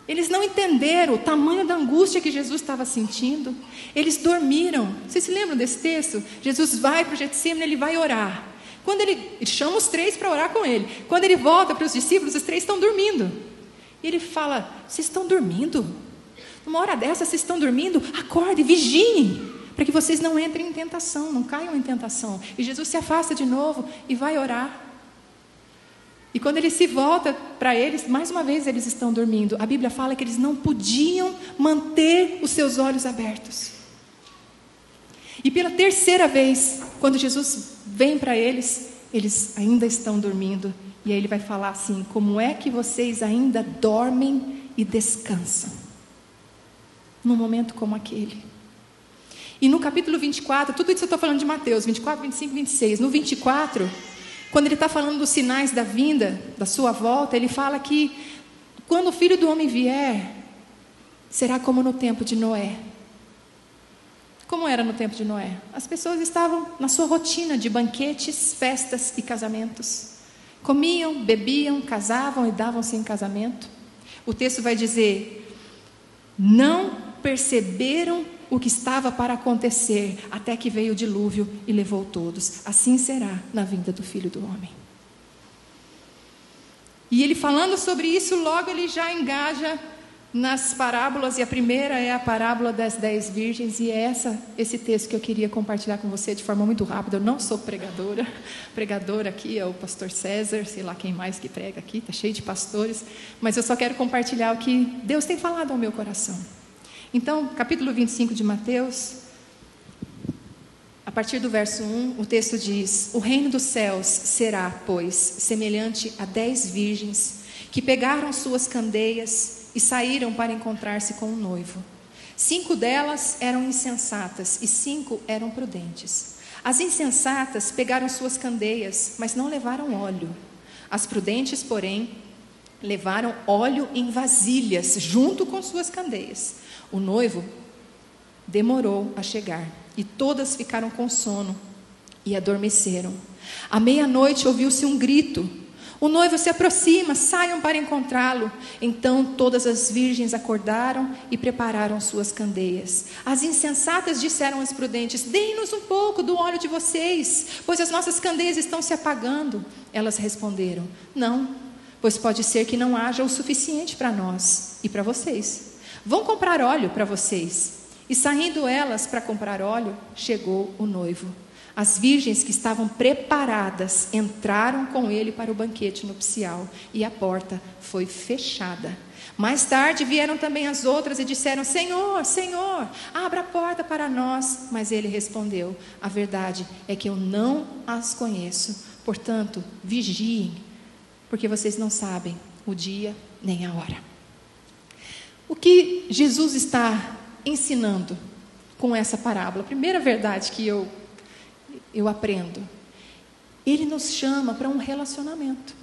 Eles não entenderam o tamanho da angústia que Jesus estava sentindo. Eles dormiram. Vocês se lembram desse texto? Jesus vai para o Getsemane, ele vai orar. Quando ele chama os 3 para orar com ele. Quando ele volta para os discípulos, os 3 estão dormindo. E ele fala: vocês estão dormindo? Numa hora dessa, vocês estão dormindo? Acordem, vigiem, para que vocês não entrem em tentação, não caiam em tentação. E Jesus se afasta de novo e vai orar. E quando ele se volta para eles, mais uma vez eles estão dormindo. A Bíblia fala que eles não podiam manter os seus olhos abertos. E pela terceira vez, quando Jesus vem para eles, eles ainda estão dormindo. E aí ele vai falar assim: como é que vocês ainda dormem e descansam? Num momento como aquele. E no capítulo 24, tudo isso eu estou falando de Mateus, 24, 25, 26. No 24... quando ele está falando dos sinais da vinda, da sua volta, ele fala que quando o Filho do Homem vier, será como no tempo de Noé. Como era no tempo de Noé? As pessoas estavam na sua rotina de banquetes, festas e casamentos. Comiam, bebiam, casavam e davam-se em casamento. O texto vai dizer: não perceberam o que estava para acontecer, até que veio o dilúvio e levou todos. Assim será na vinda do Filho do Homem. E ele falando sobre isso, logo ele já engaja nas parábolas, e a primeira é a parábola das 10 virgens, e é esse texto que eu queria compartilhar com você de forma muito rápida. Eu não sou pregadora aqui é o pastor César, sei lá quem mais que prega aqui, está cheio de pastores, mas eu só quero compartilhar o que Deus tem falado ao meu coração. Então, capítulo 25 de Mateus, a partir do verso 1, o texto diz: o reino dos céus será, pois, semelhante a 10 virgens que pegaram suas candeias e saíram para encontrar-se com o noivo. 5 delas eram insensatas e 5 eram prudentes. As insensatas pegaram suas candeias, mas não levaram óleo. As prudentes, porém, levaram óleo em vasilhas, junto com suas candeias. O noivo demorou a chegar, e todas ficaram com sono e adormeceram. À meia-noite ouviu-se um grito: o noivo se aproxima, saiam para encontrá-lo. Então todas as virgens acordaram e prepararam suas candeias. As insensatas disseram às prudentes: deem-nos um pouco do óleo de vocês, pois as nossas candeias estão se apagando. Elas responderam: não, pois pode ser que não haja o suficiente para nós e para vocês. Vão comprar óleo para vocês. E saindo elas para comprar óleo, chegou o noivo. As virgens que estavam preparadas entraram com ele para o banquete nupcial, e a porta foi fechada. Mais tarde vieram também as outras e disseram: Senhor, Senhor, abra a porta para nós. Mas ele respondeu: a verdade é que eu não as conheço. Portanto, vigiem, porque vocês não sabem o dia nem a hora. O que Jesus está ensinando com essa parábola? A primeira verdade que eu aprendo: ele nos chama para um relacionamento.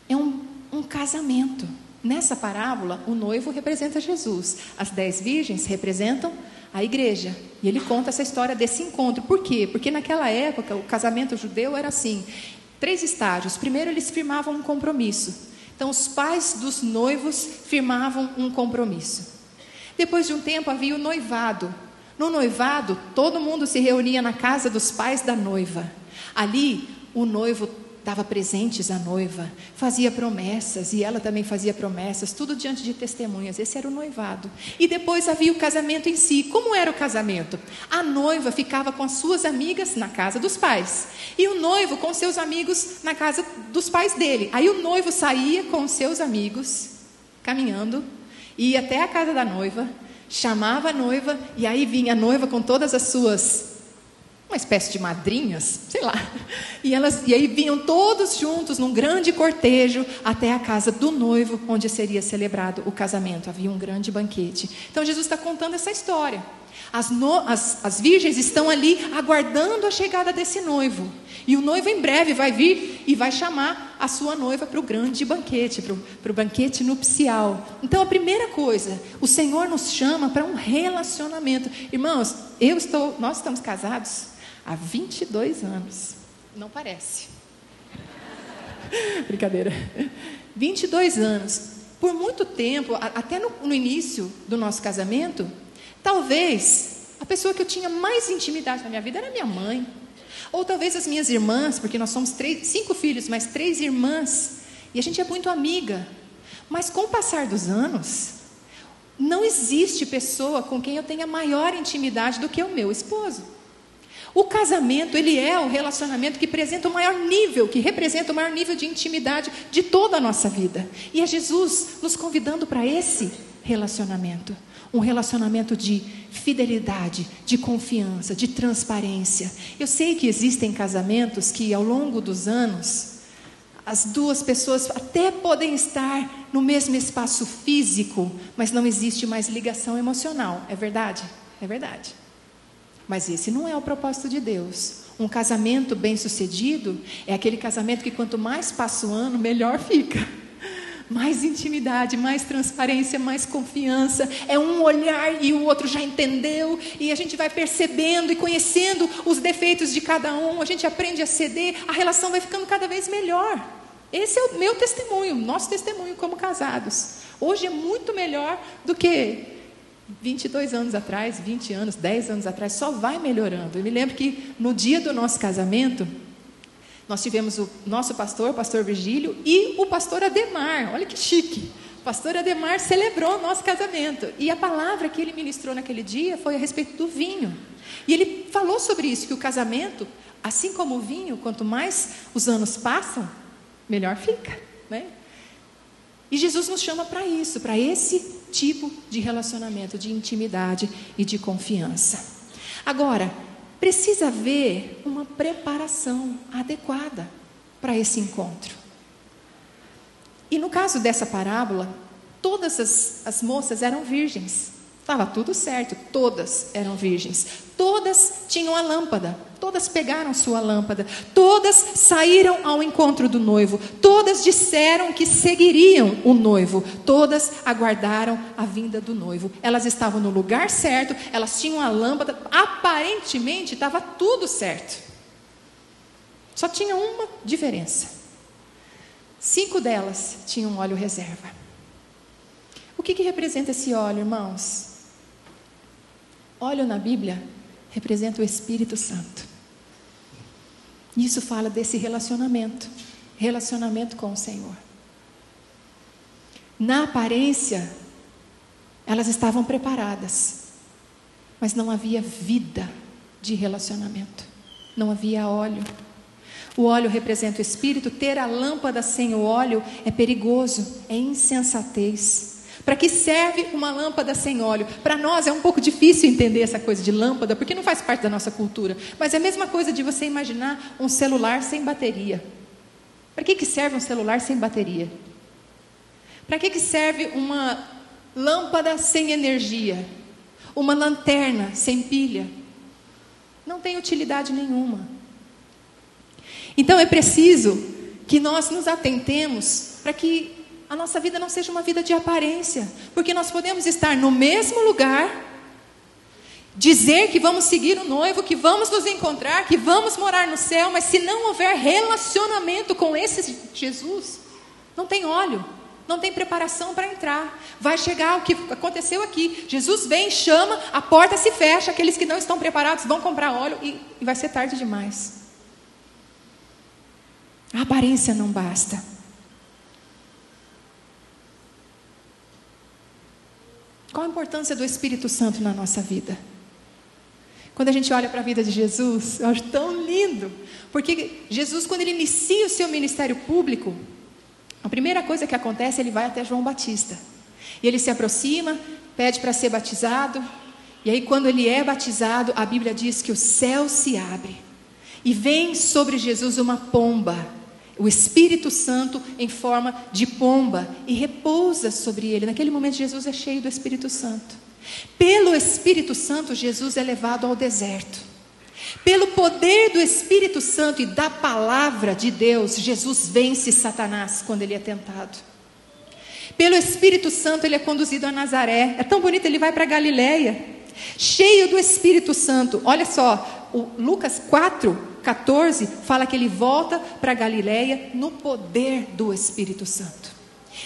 É um casamento. Nessa parábola, o noivo representa Jesus, as 10 virgens representam a igreja. E ele conta essa história desse encontro. Por quê? Porque naquela época o casamento judeu era assim, 3 estágios. Primeiro, eles firmavam um compromisso. Então os pais dos noivos firmavam um compromisso. Depois de um tempo havia o noivado. No noivado, todo mundo se reunia na casa dos pais da noiva. Ali, o noivo dava presentes à noiva, fazia promessas, e ela também fazia promessas, tudo diante de testemunhas. Esse era o noivado. E depois havia o casamento em si. Como era o casamento? A noiva ficava com as suas amigas na casa dos pais, e o noivo com seus amigos na casa dos pais dele. Aí o noivo saía com os seus amigos, caminhando, ia até a casa da noiva, chamava a noiva, e aí vinha a noiva com todas as suas, uma espécie de madrinhas, sei lá, e aí vinham todos juntos num grande cortejo até a casa do noivo, onde seria celebrado o casamento. Havia um grande banquete. Então Jesus está contando essa história. As virgens estão ali aguardando a chegada desse noivo, e o noivo em breve vai vir e vai chamar a sua noiva para o grande banquete, para o banquete nupcial. Então a primeira coisa, o Senhor nos chama para um relacionamento. Irmãos, nós estamos casados há 22 anos. Não parece. Brincadeira. 22 anos. Por muito tempo, até no início do nosso casamento, talvez a pessoa que eu tinha mais intimidade na minha vida era minha mãe. Ou talvez as minhas irmãs, porque nós somos 5 filhos, mas 3 irmãs. E a gente é muito amiga. Mas com o passar dos anos, não existe pessoa com quem eu tenha maior intimidade do que o meu esposo. O casamento, ele é o relacionamento que representa o maior nível de intimidade de toda a nossa vida. E é Jesus nos convidando para esse relacionamento. Um relacionamento de fidelidade, de confiança, de transparência. Eu sei que existem casamentos que ao longo dos anos, as duas pessoas até podem estar no mesmo espaço físico, mas não existe mais ligação emocional. É verdade? É verdade. Mas esse não é o propósito de Deus. Um casamento bem-sucedido é aquele casamento que quanto mais passa o ano, melhor fica. Mais intimidade, mais transparência, mais confiança. É um olhar e o outro já entendeu. E a gente vai percebendo e conhecendo os defeitos de cada um. A gente aprende a ceder. A relação vai ficando cada vez melhor. Esse é o meu testemunho, nosso testemunho como casados. Hoje é muito melhor do que 22 anos atrás, 20 anos, 10 anos atrás. Só vai melhorando. Eu me lembro que no dia do nosso casamento, nós tivemos o nosso pastor, o pastor Virgílio, e o pastor Ademar. Olha que chique. O pastor Ademar celebrou o nosso casamento. E a palavra que ele ministrou naquele dia foi a respeito do vinho. E ele falou sobre isso, que o casamento, assim como o vinho, quanto mais os anos passam, melhor fica, né? E Jesus nos chama para isso, para esse tipo de relacionamento, de intimidade e de confiança. Agora, precisa haver uma preparação adequada para esse encontro. E no caso dessa parábola, todas as moças eram virgens. Estava tudo certo, todas eram virgens. Todas tinham a lâmpada, todas pegaram sua lâmpada, todas saíram ao encontro do noivo, todas disseram que seguiriam o noivo, todas aguardaram a vinda do noivo. Elas estavam no lugar certo, elas tinham a lâmpada, aparentemente estava tudo certo. Só tinha uma diferença: 5 delas tinham óleo reserva. O que representa esse óleo, irmãos? Óleo na Bíblia representa o Espírito Santo. Isso fala desse relacionamento com o Senhor. Na aparência, elas estavam preparadas, mas não havia vida de relacionamento, não havia óleo. O óleo representa o Espírito. Ter a lâmpada sem o óleo é perigoso, é insensatez. Para que serve uma lâmpada sem óleo? Para nós é um pouco difícil entender essa coisa de lâmpada, porque não faz parte da nossa cultura. Mas é a mesma coisa de você imaginar um celular sem bateria. Para que serve um celular sem bateria? Para que serve uma lâmpada sem energia? Uma lanterna sem pilha? Não tem utilidade nenhuma. Então é preciso que nós nos atentemos para que a nossa vida não seja uma vida de aparência, porque nós podemos estar no mesmo lugar, dizer que vamos seguir o noivo, que vamos nos encontrar, que vamos morar no céu, mas se não houver relacionamento com esse Jesus, não tem óleo, não tem preparação para entrar. Vai chegar o que aconteceu aqui: Jesus vem, chama, a porta se fecha, aqueles que não estão preparados vão comprar óleo e vai ser tarde demais. A aparência não basta. Qual a importância do Espírito Santo na nossa vida? Quando a gente olha para a vida de Jesus, eu acho tão lindo, porque Jesus, quando ele inicia o seu ministério público, a primeira coisa que acontece, ele vai até João Batista, e ele se aproxima, pede para ser batizado, e aí quando ele é batizado, a Bíblia diz que o céu se abre, e vem sobre Jesus uma pomba, o Espírito Santo em forma de pomba, e repousa sobre ele. Naquele momento Jesus é cheio do Espírito Santo. Pelo Espírito Santo, Jesus é levado ao deserto. Pelo poder do Espírito Santo e da palavra de Deus, Jesus vence Satanás quando ele é tentado. Pelo Espírito Santo, ele é conduzido a Nazaré. É tão bonito, ele vai para Galileia, cheio do Espírito Santo. Olha só, o Lucas 4:14 fala que ele volta para Galileia no poder do Espírito Santo.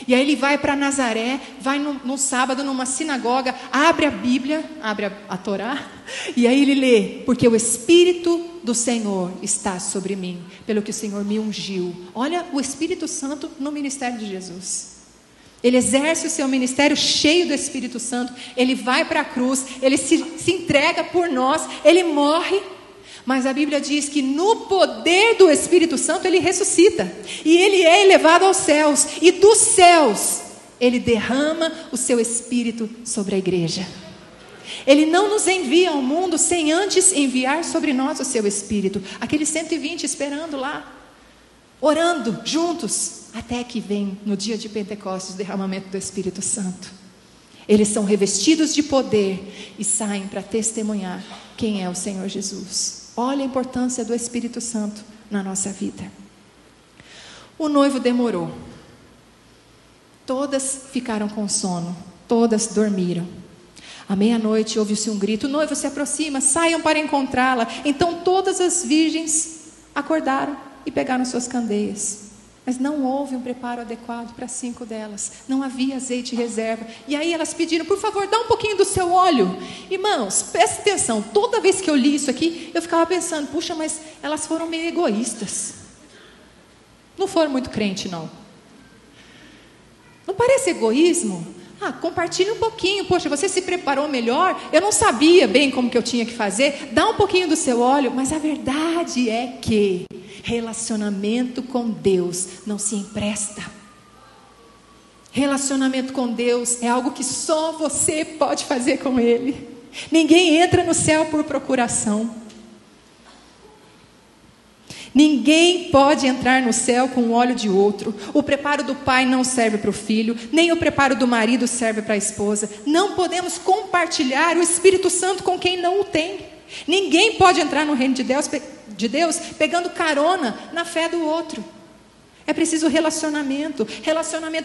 E aí ele vai para Nazaré, vai no sábado numa sinagoga, abre a Bíblia, abre a Torá, e aí ele lê: porque o Espírito do Senhor está sobre mim, pelo que o Senhor me ungiu. Olha o Espírito Santo no ministério de Jesus. Ele exerce o seu ministério cheio do Espírito Santo, ele vai para a cruz, ele se entrega por nós, ele morre. Mas a Bíblia diz que no poder do Espírito Santo ele ressuscita. E ele é elevado aos céus. E dos céus ele derrama o seu Espírito sobre a igreja. Ele não nos envia ao mundo sem antes enviar sobre nós o seu Espírito. Aqueles 120 esperando lá, orando juntos, até que vem no dia de Pentecostes o derramamento do Espírito Santo. Eles são revestidos de poder e saem para testemunhar quem é o Senhor Jesus. Olha a importância do Espírito Santo na nossa vida. O noivo demorou. Todas ficaram com sono, todas dormiram. À meia-noite ouve-se um grito: o noivo se aproxima, saiam para encontrá-la. Então todas as virgens acordaram e pegaram suas candeias. Mas não houve um preparo adequado para 5 delas. Não havia azeite em reserva. E aí elas pediram: por favor, dá um pouquinho do seu óleo. Irmãos, presta atenção. Toda vez que eu li isso aqui, eu ficava pensando: puxa, mas elas foram meio egoístas. Não foram muito crentes, não. Não parece egoísmo? Compartilhe um pouquinho. Poxa, você se preparou melhor. Eu não sabia bem como que eu tinha que fazer. Dá um pouquinho do seu óleo. Mas a verdade é que relacionamento com Deus não se empresta. Relacionamento com Deus é algo que só você pode fazer com Ele. Ninguém entra no céu por procuração. Ninguém pode entrar no céu com o óleo de outro. O preparo do pai não serve para o filho, nem o preparo do marido serve para a esposa. Não podemos compartilhar o Espírito Santo com quem não o tem. Ninguém pode entrar no reino de Deus pegando carona na fé do outro. É preciso relacionamento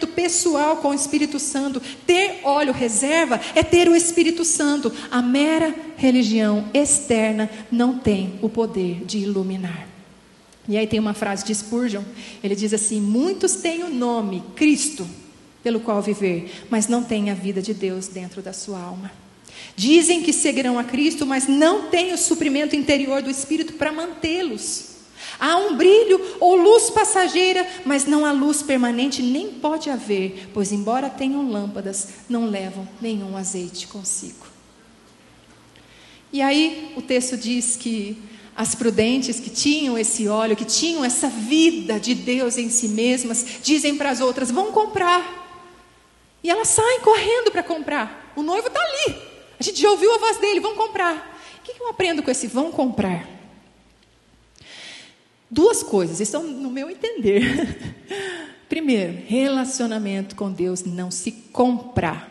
pessoal com o Espírito Santo. Ter óleo reserva é ter o Espírito Santo. A mera religião externa não tem o poder de iluminar. E aí tem uma frase de Spurgeon, ele diz assim: muitos têm o nome Cristo pelo qual viver, mas não têm a vida de Deus dentro da sua alma. Dizem que seguirão a Cristo, mas não têm o suprimento interior do Espírito para mantê-los. Há um brilho ou luz passageira, mas não há luz permanente, nem pode haver, pois embora tenham lâmpadas, não levam nenhum azeite consigo. E aí o texto diz que as prudentes que tinham esse óleo, que tinham essa vida de Deus em si mesmas, dizem para as outras: vão comprar. E elas saem correndo para comprar. O noivo está ali, a gente já ouviu a voz dele: vão comprar. O que eu aprendo com esse vão comprar? 2 coisas, isso é no meu entender. Primeiro, relacionamento com Deus não se compra.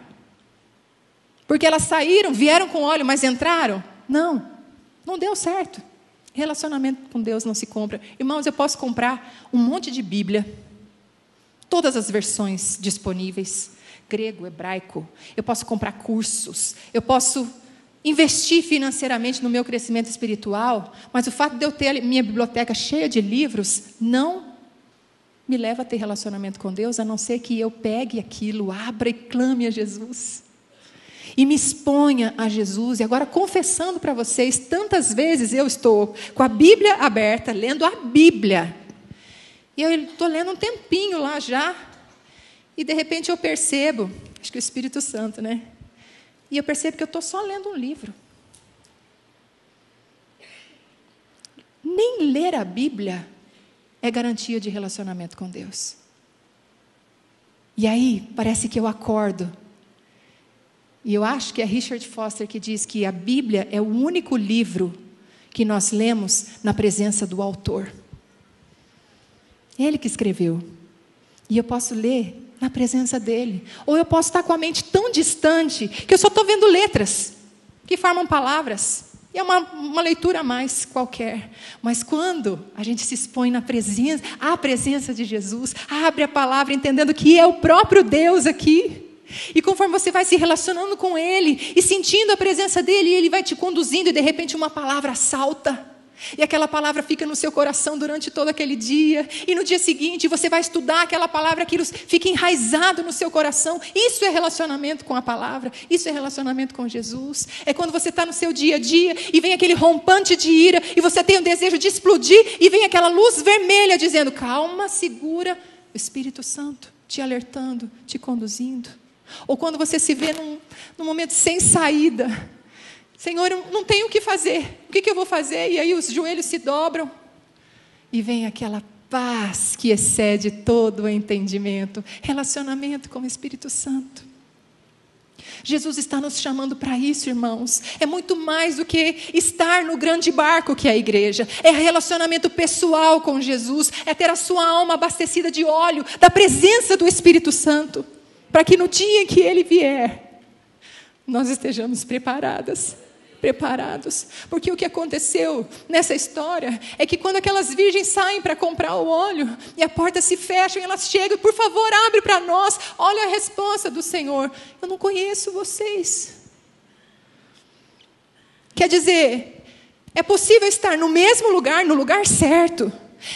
Porque elas saíram, vieram com óleo, mas entraram? Não deu certo. Relacionamento com Deus não se compra. Irmãos, eu posso comprar um monte de Bíblia, todas as versões disponíveis, grego, hebraico. Eu posso comprar cursos, eu posso investir financeiramente no meu crescimento espiritual, mas o fato de eu ter a minha biblioteca cheia de livros não me leva a ter relacionamento com Deus, a não ser que eu pegue aquilo, abra e clame a Jesus. E me exponha a Jesus. E agora, confessando para vocês, tantas vezes eu estou com a Bíblia aberta, lendo a Bíblia, E eu estou lendo um tempinho lá já, e de repente eu percebo, acho que o Espírito Santo, né? E eu percebo que eu estou só lendo um livro. Nem ler a Bíblia é garantia de relacionamento com Deus. E aí, parece que eu acordo. E eu acho que é Richard Foster que diz que a Bíblia é o único livro que nós lemos na presença do autor. Ele que escreveu. E eu posso ler na presença dele. Ou eu posso estar com a mente tão distante que eu só estou vendo letras que formam palavras. E é uma leitura mais qualquer. Mas quando a gente se expõe à presença de Jesus, abre a palavra entendendo que é o próprio Deus aqui. E conforme você vai se relacionando com Ele e sentindo a presença dEle, Ele vai te conduzindo e de repente uma palavra salta. E aquela palavra fica no seu coração durante todo aquele dia. E no dia seguinte você vai estudar aquela palavra, aquilo fica enraizado no seu coração. Isso é relacionamento com a palavra. Isso é relacionamento com Jesus. É quando você está no seu dia a dia e vem aquele rompante de ira e você tem o desejo de explodir e vem aquela luz vermelha dizendo: calma, segura. O Espírito Santo te alertando, te conduzindo. Ou quando você se vê num momento sem saída. Senhor, eu não tenho o que fazer. O que eu vou fazer? E aí os joelhos se dobram. E vem aquela paz que excede todo o entendimento. Relacionamento com o Espírito Santo. Jesus está nos chamando para isso, irmãos. É muito mais do que estar no grande barco que é a igreja. É relacionamento pessoal com Jesus. É ter a sua alma abastecida de óleo, da presença do Espírito Santo. Para que no dia em que Ele vier, nós estejamos preparados. Porque o que aconteceu nessa história é que quando aquelas virgens saem para comprar o óleo e a porta se fecha e elas chegam: por favor, abre para nós. Olha a resposta do Senhor: eu não conheço vocês. Quer dizer, é possível estar no mesmo lugar, no lugar certo.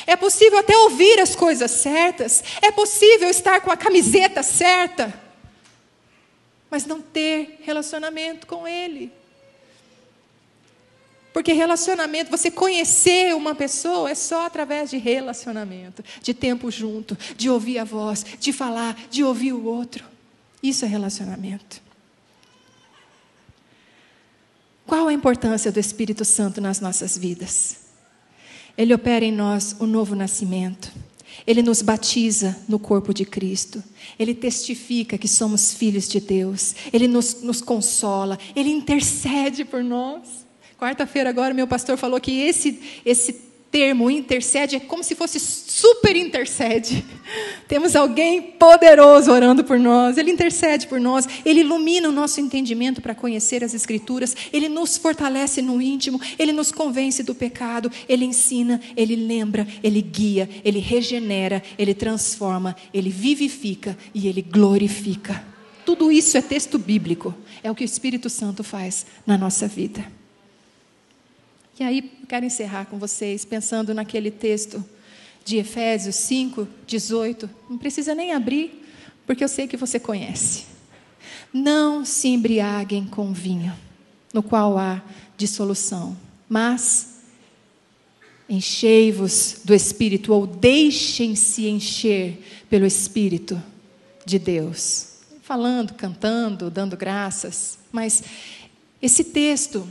É possível até ouvir as coisas certas. É possível estar com a camiseta certa, mas não ter relacionamento com Ele. Porque relacionamento, você conhecer uma pessoa é só através de relacionamento, de tempo junto, de ouvir a voz, de falar, de ouvir o outro. Isso é relacionamento. Qual a importância do Espírito Santo nas nossas vidas? Ele opera em nós o novo nascimento. Ele nos batiza no corpo de Cristo. Ele testifica que somos filhos de Deus. Ele nos consola. Ele intercede por nós. Quarta-feira agora meu pastor falou que esse termo intercede é como se fosse super intercede. Temos alguém poderoso orando por nós. Ele intercede por nós. Ele ilumina o nosso entendimento para conhecer as Escrituras. Ele nos fortalece no íntimo. Ele nos convence do pecado. Ele ensina, Ele lembra, Ele guia, Ele regenera, Ele transforma, Ele vivifica e Ele glorifica. Tudo isso é texto bíblico. É o que o Espírito Santo faz na nossa vida. E aí, eu quero encerrar com vocês, pensando naquele texto de Efésios 5, 18. Não precisa nem abrir, porque eu sei que você conhece. Não se embriaguem com vinho, no qual há dissolução, mas enchei-vos do Espírito, ou deixem-se encher pelo Espírito de Deus. Falando, cantando, dando graças. Mas esse texto,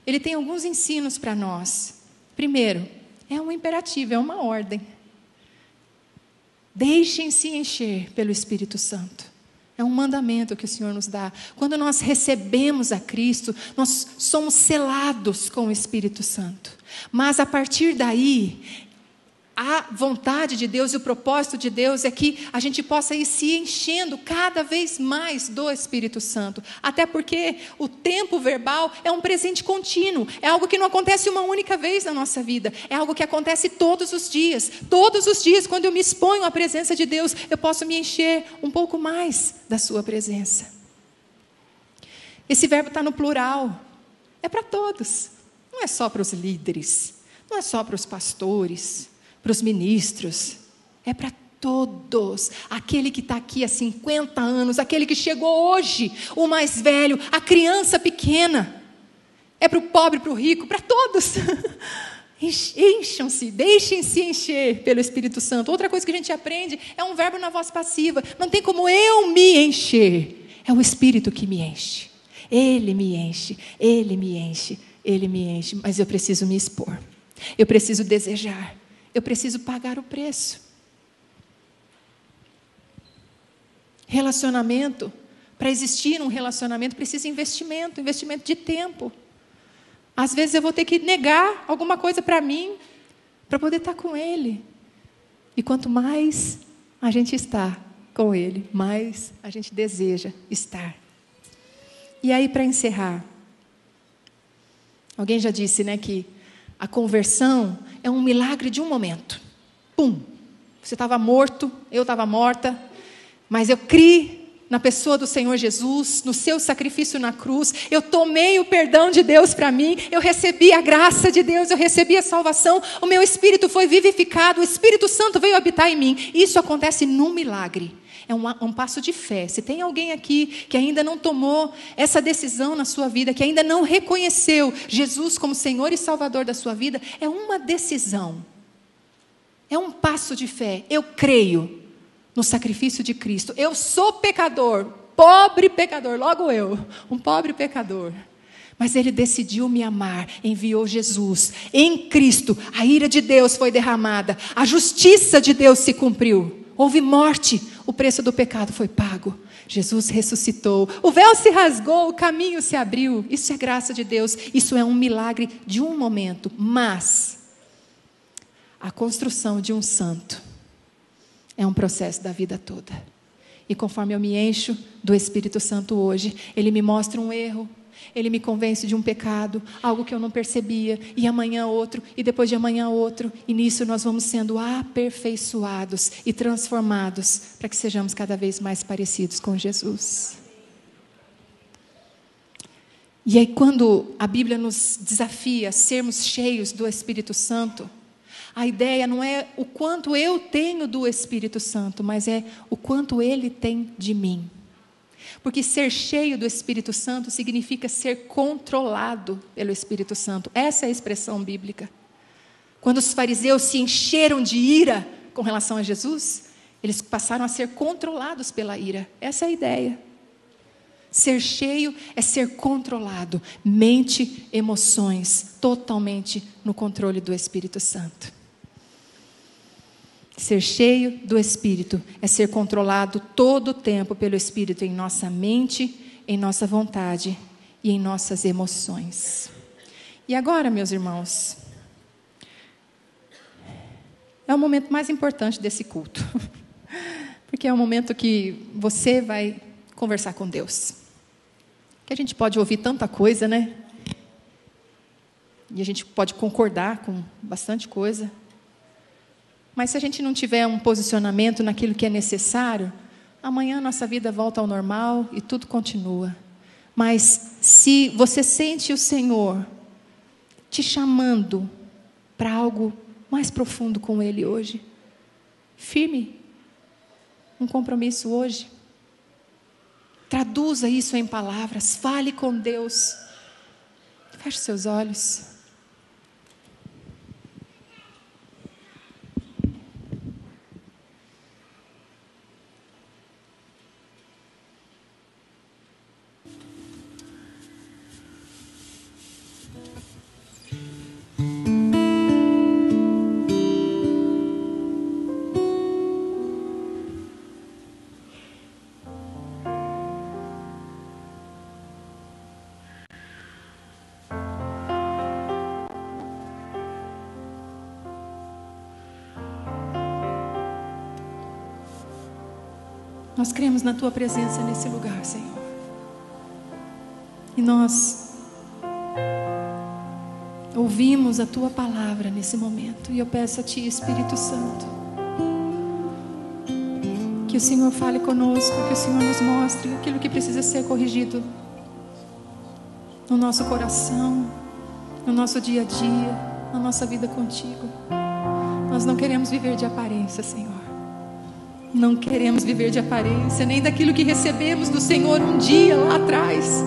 ele tem alguns ensinos para nós. Primeiro, é um imperativo, é uma ordem. Deixem-se encher pelo Espírito Santo. É um mandamento que o Senhor nos dá. Quando nós recebemos a Cristo, nós somos selados com o Espírito Santo. Mas a partir daí, a vontade de Deus e o propósito de Deus é que a gente possa ir se enchendo cada vez mais do Espírito Santo. Até porque o tempo verbal é um presente contínuo. É algo que não acontece uma única vez na nossa vida. É algo que acontece todos os dias. Todos os dias, quando eu me exponho à presença de Deus, eu posso me encher um pouco mais da sua presença. Esse verbo está no plural. É para todos. Não é só para os líderes. Não é só para os pastores, para os ministros, é para todos. Aquele que está aqui há 50 anos, aquele que chegou hoje, o mais velho, a criança pequena. É para o pobre, para o rico, para todos. Encham-se, deixem-se encher pelo Espírito Santo. Outra coisa que a gente aprende é um verbo na voz passiva. Não tem como eu me encher. É o Espírito que me enche. Ele me enche, Ele me enche, Ele me enche. Mas eu preciso me expor. Eu preciso desejar. Eu preciso pagar o preço. Relacionamento. Para existir um relacionamento precisa investimento de tempo. Às vezes eu vou ter que negar alguma coisa para mim, para poder estar com Ele. E quanto mais a gente está com Ele, mais a gente deseja estar. E aí, para encerrar, alguém já disse, né, que a conversão é um milagre de um momento. Pum! Você estava morto, eu estava morta, mas eu criei na pessoa do Senhor Jesus, no seu sacrifício na cruz, eu tomei o perdão de Deus para mim, eu recebi a graça de Deus, eu recebi a salvação, o meu espírito foi vivificado, o Espírito Santo veio habitar em mim. Isso acontece num milagre, é um passo de fé. Se tem alguém aqui que ainda não tomou essa decisão na sua vida, que ainda não reconheceu Jesus como Senhor e Salvador da sua vida, é uma decisão, é um passo de fé. Eu creio no sacrifício de Cristo. Eu sou pecador, pobre pecador, logo eu, um pobre pecador. Mas Ele decidiu me amar, enviou Jesus. Em Cristo, a ira de Deus foi derramada, a justiça de Deus se cumpriu. Houve morte, o preço do pecado foi pago. Jesus ressuscitou, o véu se rasgou, o caminho se abriu. Isso é graça de Deus, isso é um milagre de um momento. Mas a construção de um santo é um processo da vida toda. E conforme eu me encho do Espírito Santo hoje, Ele me mostra um erro, Ele me convence de um pecado, algo que eu não percebia, e amanhã outro, e depois de amanhã outro, e nisso nós vamos sendo aperfeiçoados e transformados, para que sejamos cada vez mais parecidos com Jesus. E aí, quando a Bíblia nos desafia a sermos cheios do Espírito Santo, a ideia não é o quanto eu tenho do Espírito Santo, mas é o quanto Ele tem de mim. Porque ser cheio do Espírito Santo significa ser controlado pelo Espírito Santo. Essa é a expressão bíblica. Quando os fariseus se encheram de ira com relação a Jesus, eles passaram a ser controlados pela ira. Essa é a ideia. Ser cheio é ser controlado. Mente, emoções, totalmente no controle do Espírito Santo. Ser cheio do Espírito é ser controlado todo o tempo pelo Espírito em nossa mente, em nossa vontade e em nossas emoções. E agora, meus irmãos, é o momento mais importante desse culto. Porque é o momento que você vai conversar com Deus. Que a gente pode ouvir tanta coisa, né? E a gente pode concordar com bastante coisa. Mas se a gente não tiver um posicionamento naquilo que é necessário, amanhã nossa vida volta ao normal e tudo continua. Mas se você sente o Senhor te chamando para algo mais profundo com Ele hoje, firme um compromisso hoje. Traduza isso em palavras, fale com Deus. Feche seus olhos. Nós cremos na Tua presença nesse lugar, Senhor. E nós ouvimos a Tua palavra nesse momento. E eu peço a Ti, Espírito Santo, que o Senhor fale conosco, que o Senhor nos mostre aquilo que precisa ser corrigido no nosso coração, no nosso dia a dia, na nossa vida contigo. Nós não queremos viver de aparência, Senhor. Não queremos viver de aparência, nem daquilo que recebemos do Senhor um dia lá atrás.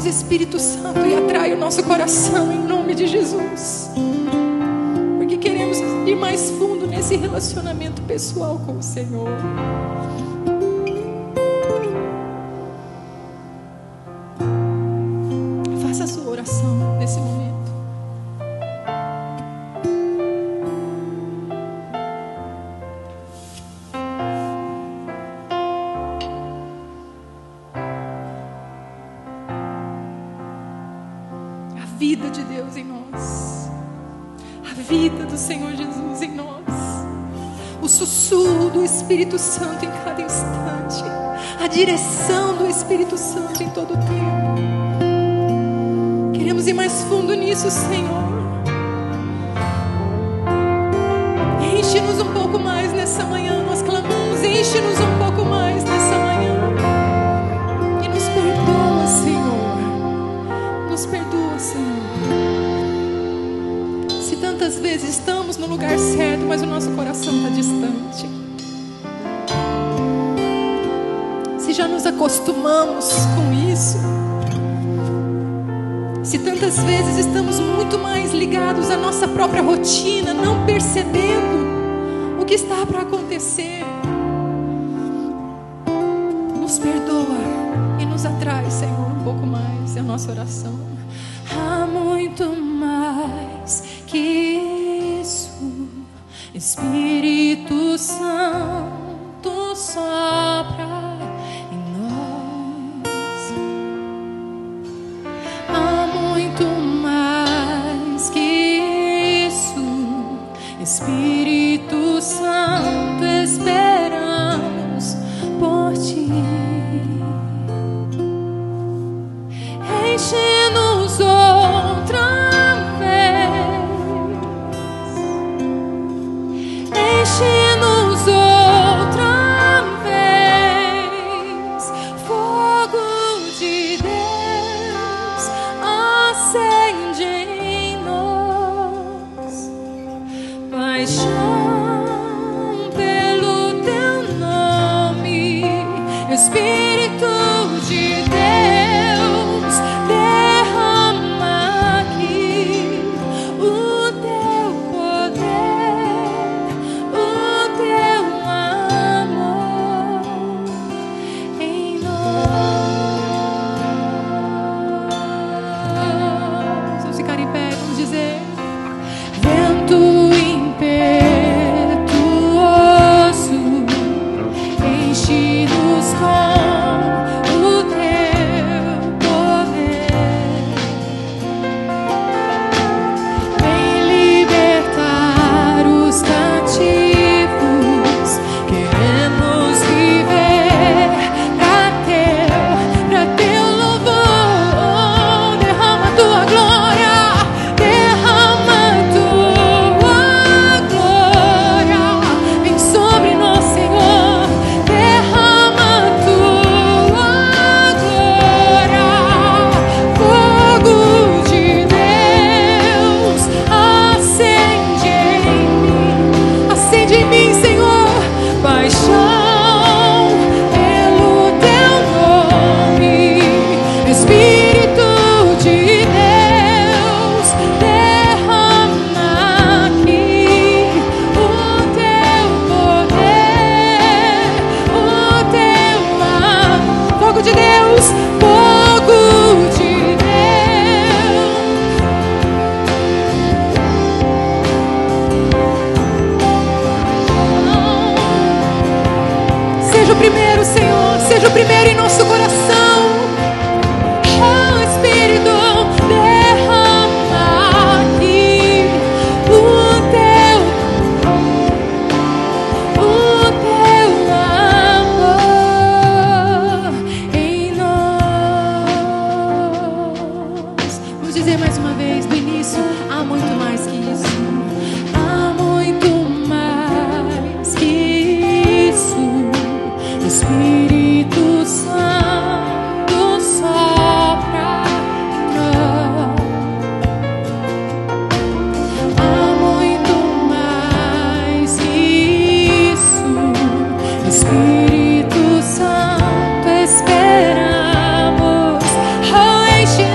Espírito Santo, e atrai o nosso coração em nome de Jesus. Porque queremos ir mais fundo nesse relacionamento pessoal com o Senhor. Faça a sua oração nesse momento. A vida de Deus em nós, a vida do Senhor Jesus em nós, o sussurro do Espírito Santo em cada instante, a direção do Espírito Santo em todo o tempo. Queremos ir mais fundo nisso, Senhor. Enche-nos um pouco mais nessa manhã, nós clamamos, enche-nos um pouco mais nessa manhã. E nos perdoa, Senhor. Nos perdoa, Senhor. Se tantas vezes estamos no lugar certo, mas o nosso coração está distante. Se já nos acostumamos com isso. Se tantas vezes estamos muito mais ligados à nossa própria rotina, não percebendo o que está para acontecer. Nos perdoa e nos atrai, Senhor, um pouco mais. É a nossa oração. Há muito mais que isso, Espírito Santo sopra em nós. Há muito mais que isso, Espírito Santo, esperamos por ti. Enche-nos outra vez, enche-nos outra vez. Fogo de Deus acende em nós, paixão pelo teu nome, Espírito de Deus, derrama aqui o teu poder, o teu amor em nós. Vamos ficar em pé, vamos dizer: vento impetuoso, enche-nos com o teu poder. Vem libertar os cativos, queremos viver pra teu louvor. Derrama tua glória, derrama tua glória. Vem sobre nós, Senhor, derrama tua glória. Fogo de Deus acende em mim, Senhor, paixão pelo teu nome, Espírito de Deus, derrama aqui o teu poder, o teu amor. Fogo de Deus, fogo de Deus. Seja o primeiro, Senhor, seja o primeiro em nosso coração. Oh, Espírito, derrama aqui o teu amor em nós. Vamos dizer mais uma vez do início: há muito mais que isso. Há muito mais que isso, Espírito Santo sopra em nós. Há muito mais que isso, Espírito Santo, esperamos. Oh, enche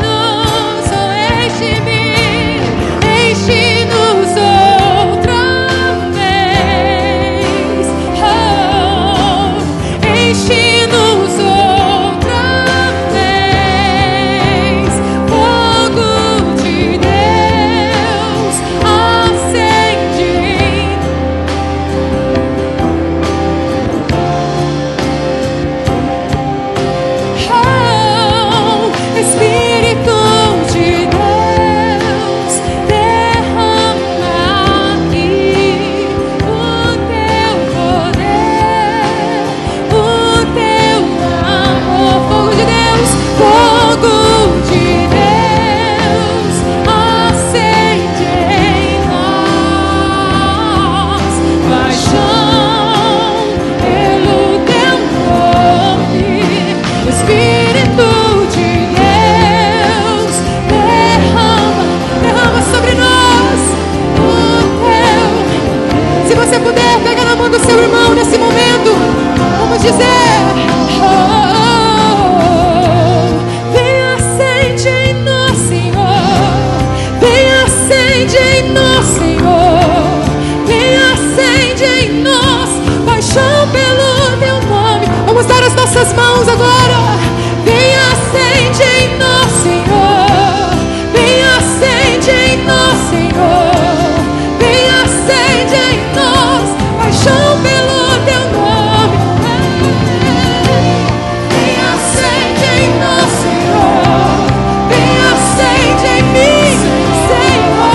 suas mãos agora. Vem, acende em nós, Senhor. Vem, acende em nós, Senhor. Vem, acende em nós paixão pelo teu nome. Vem, acende em nós, Senhor. Vem, acende em mim, Senhor.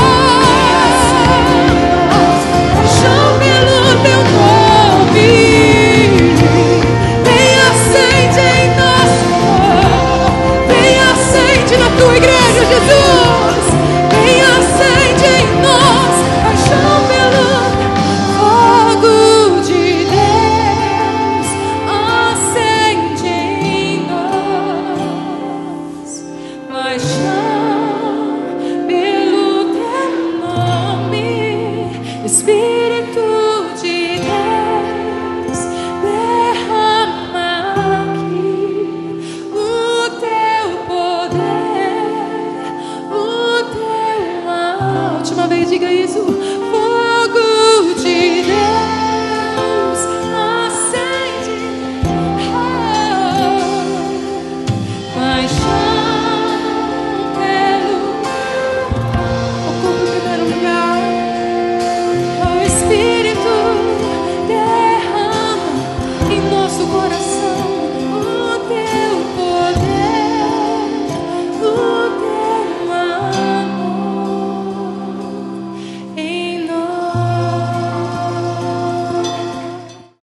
Paixão pelo teu nome. Vem, acende em nós, Senhor. Vem, acende na tua igreja, Jesus. Vem, acende em nós paixão pelo fogo de Deus. Acende em nós paixão pelo teu nome. Espírito de Deus, derrama aqui o teu poder, o teu amor. Última vez, diga isso.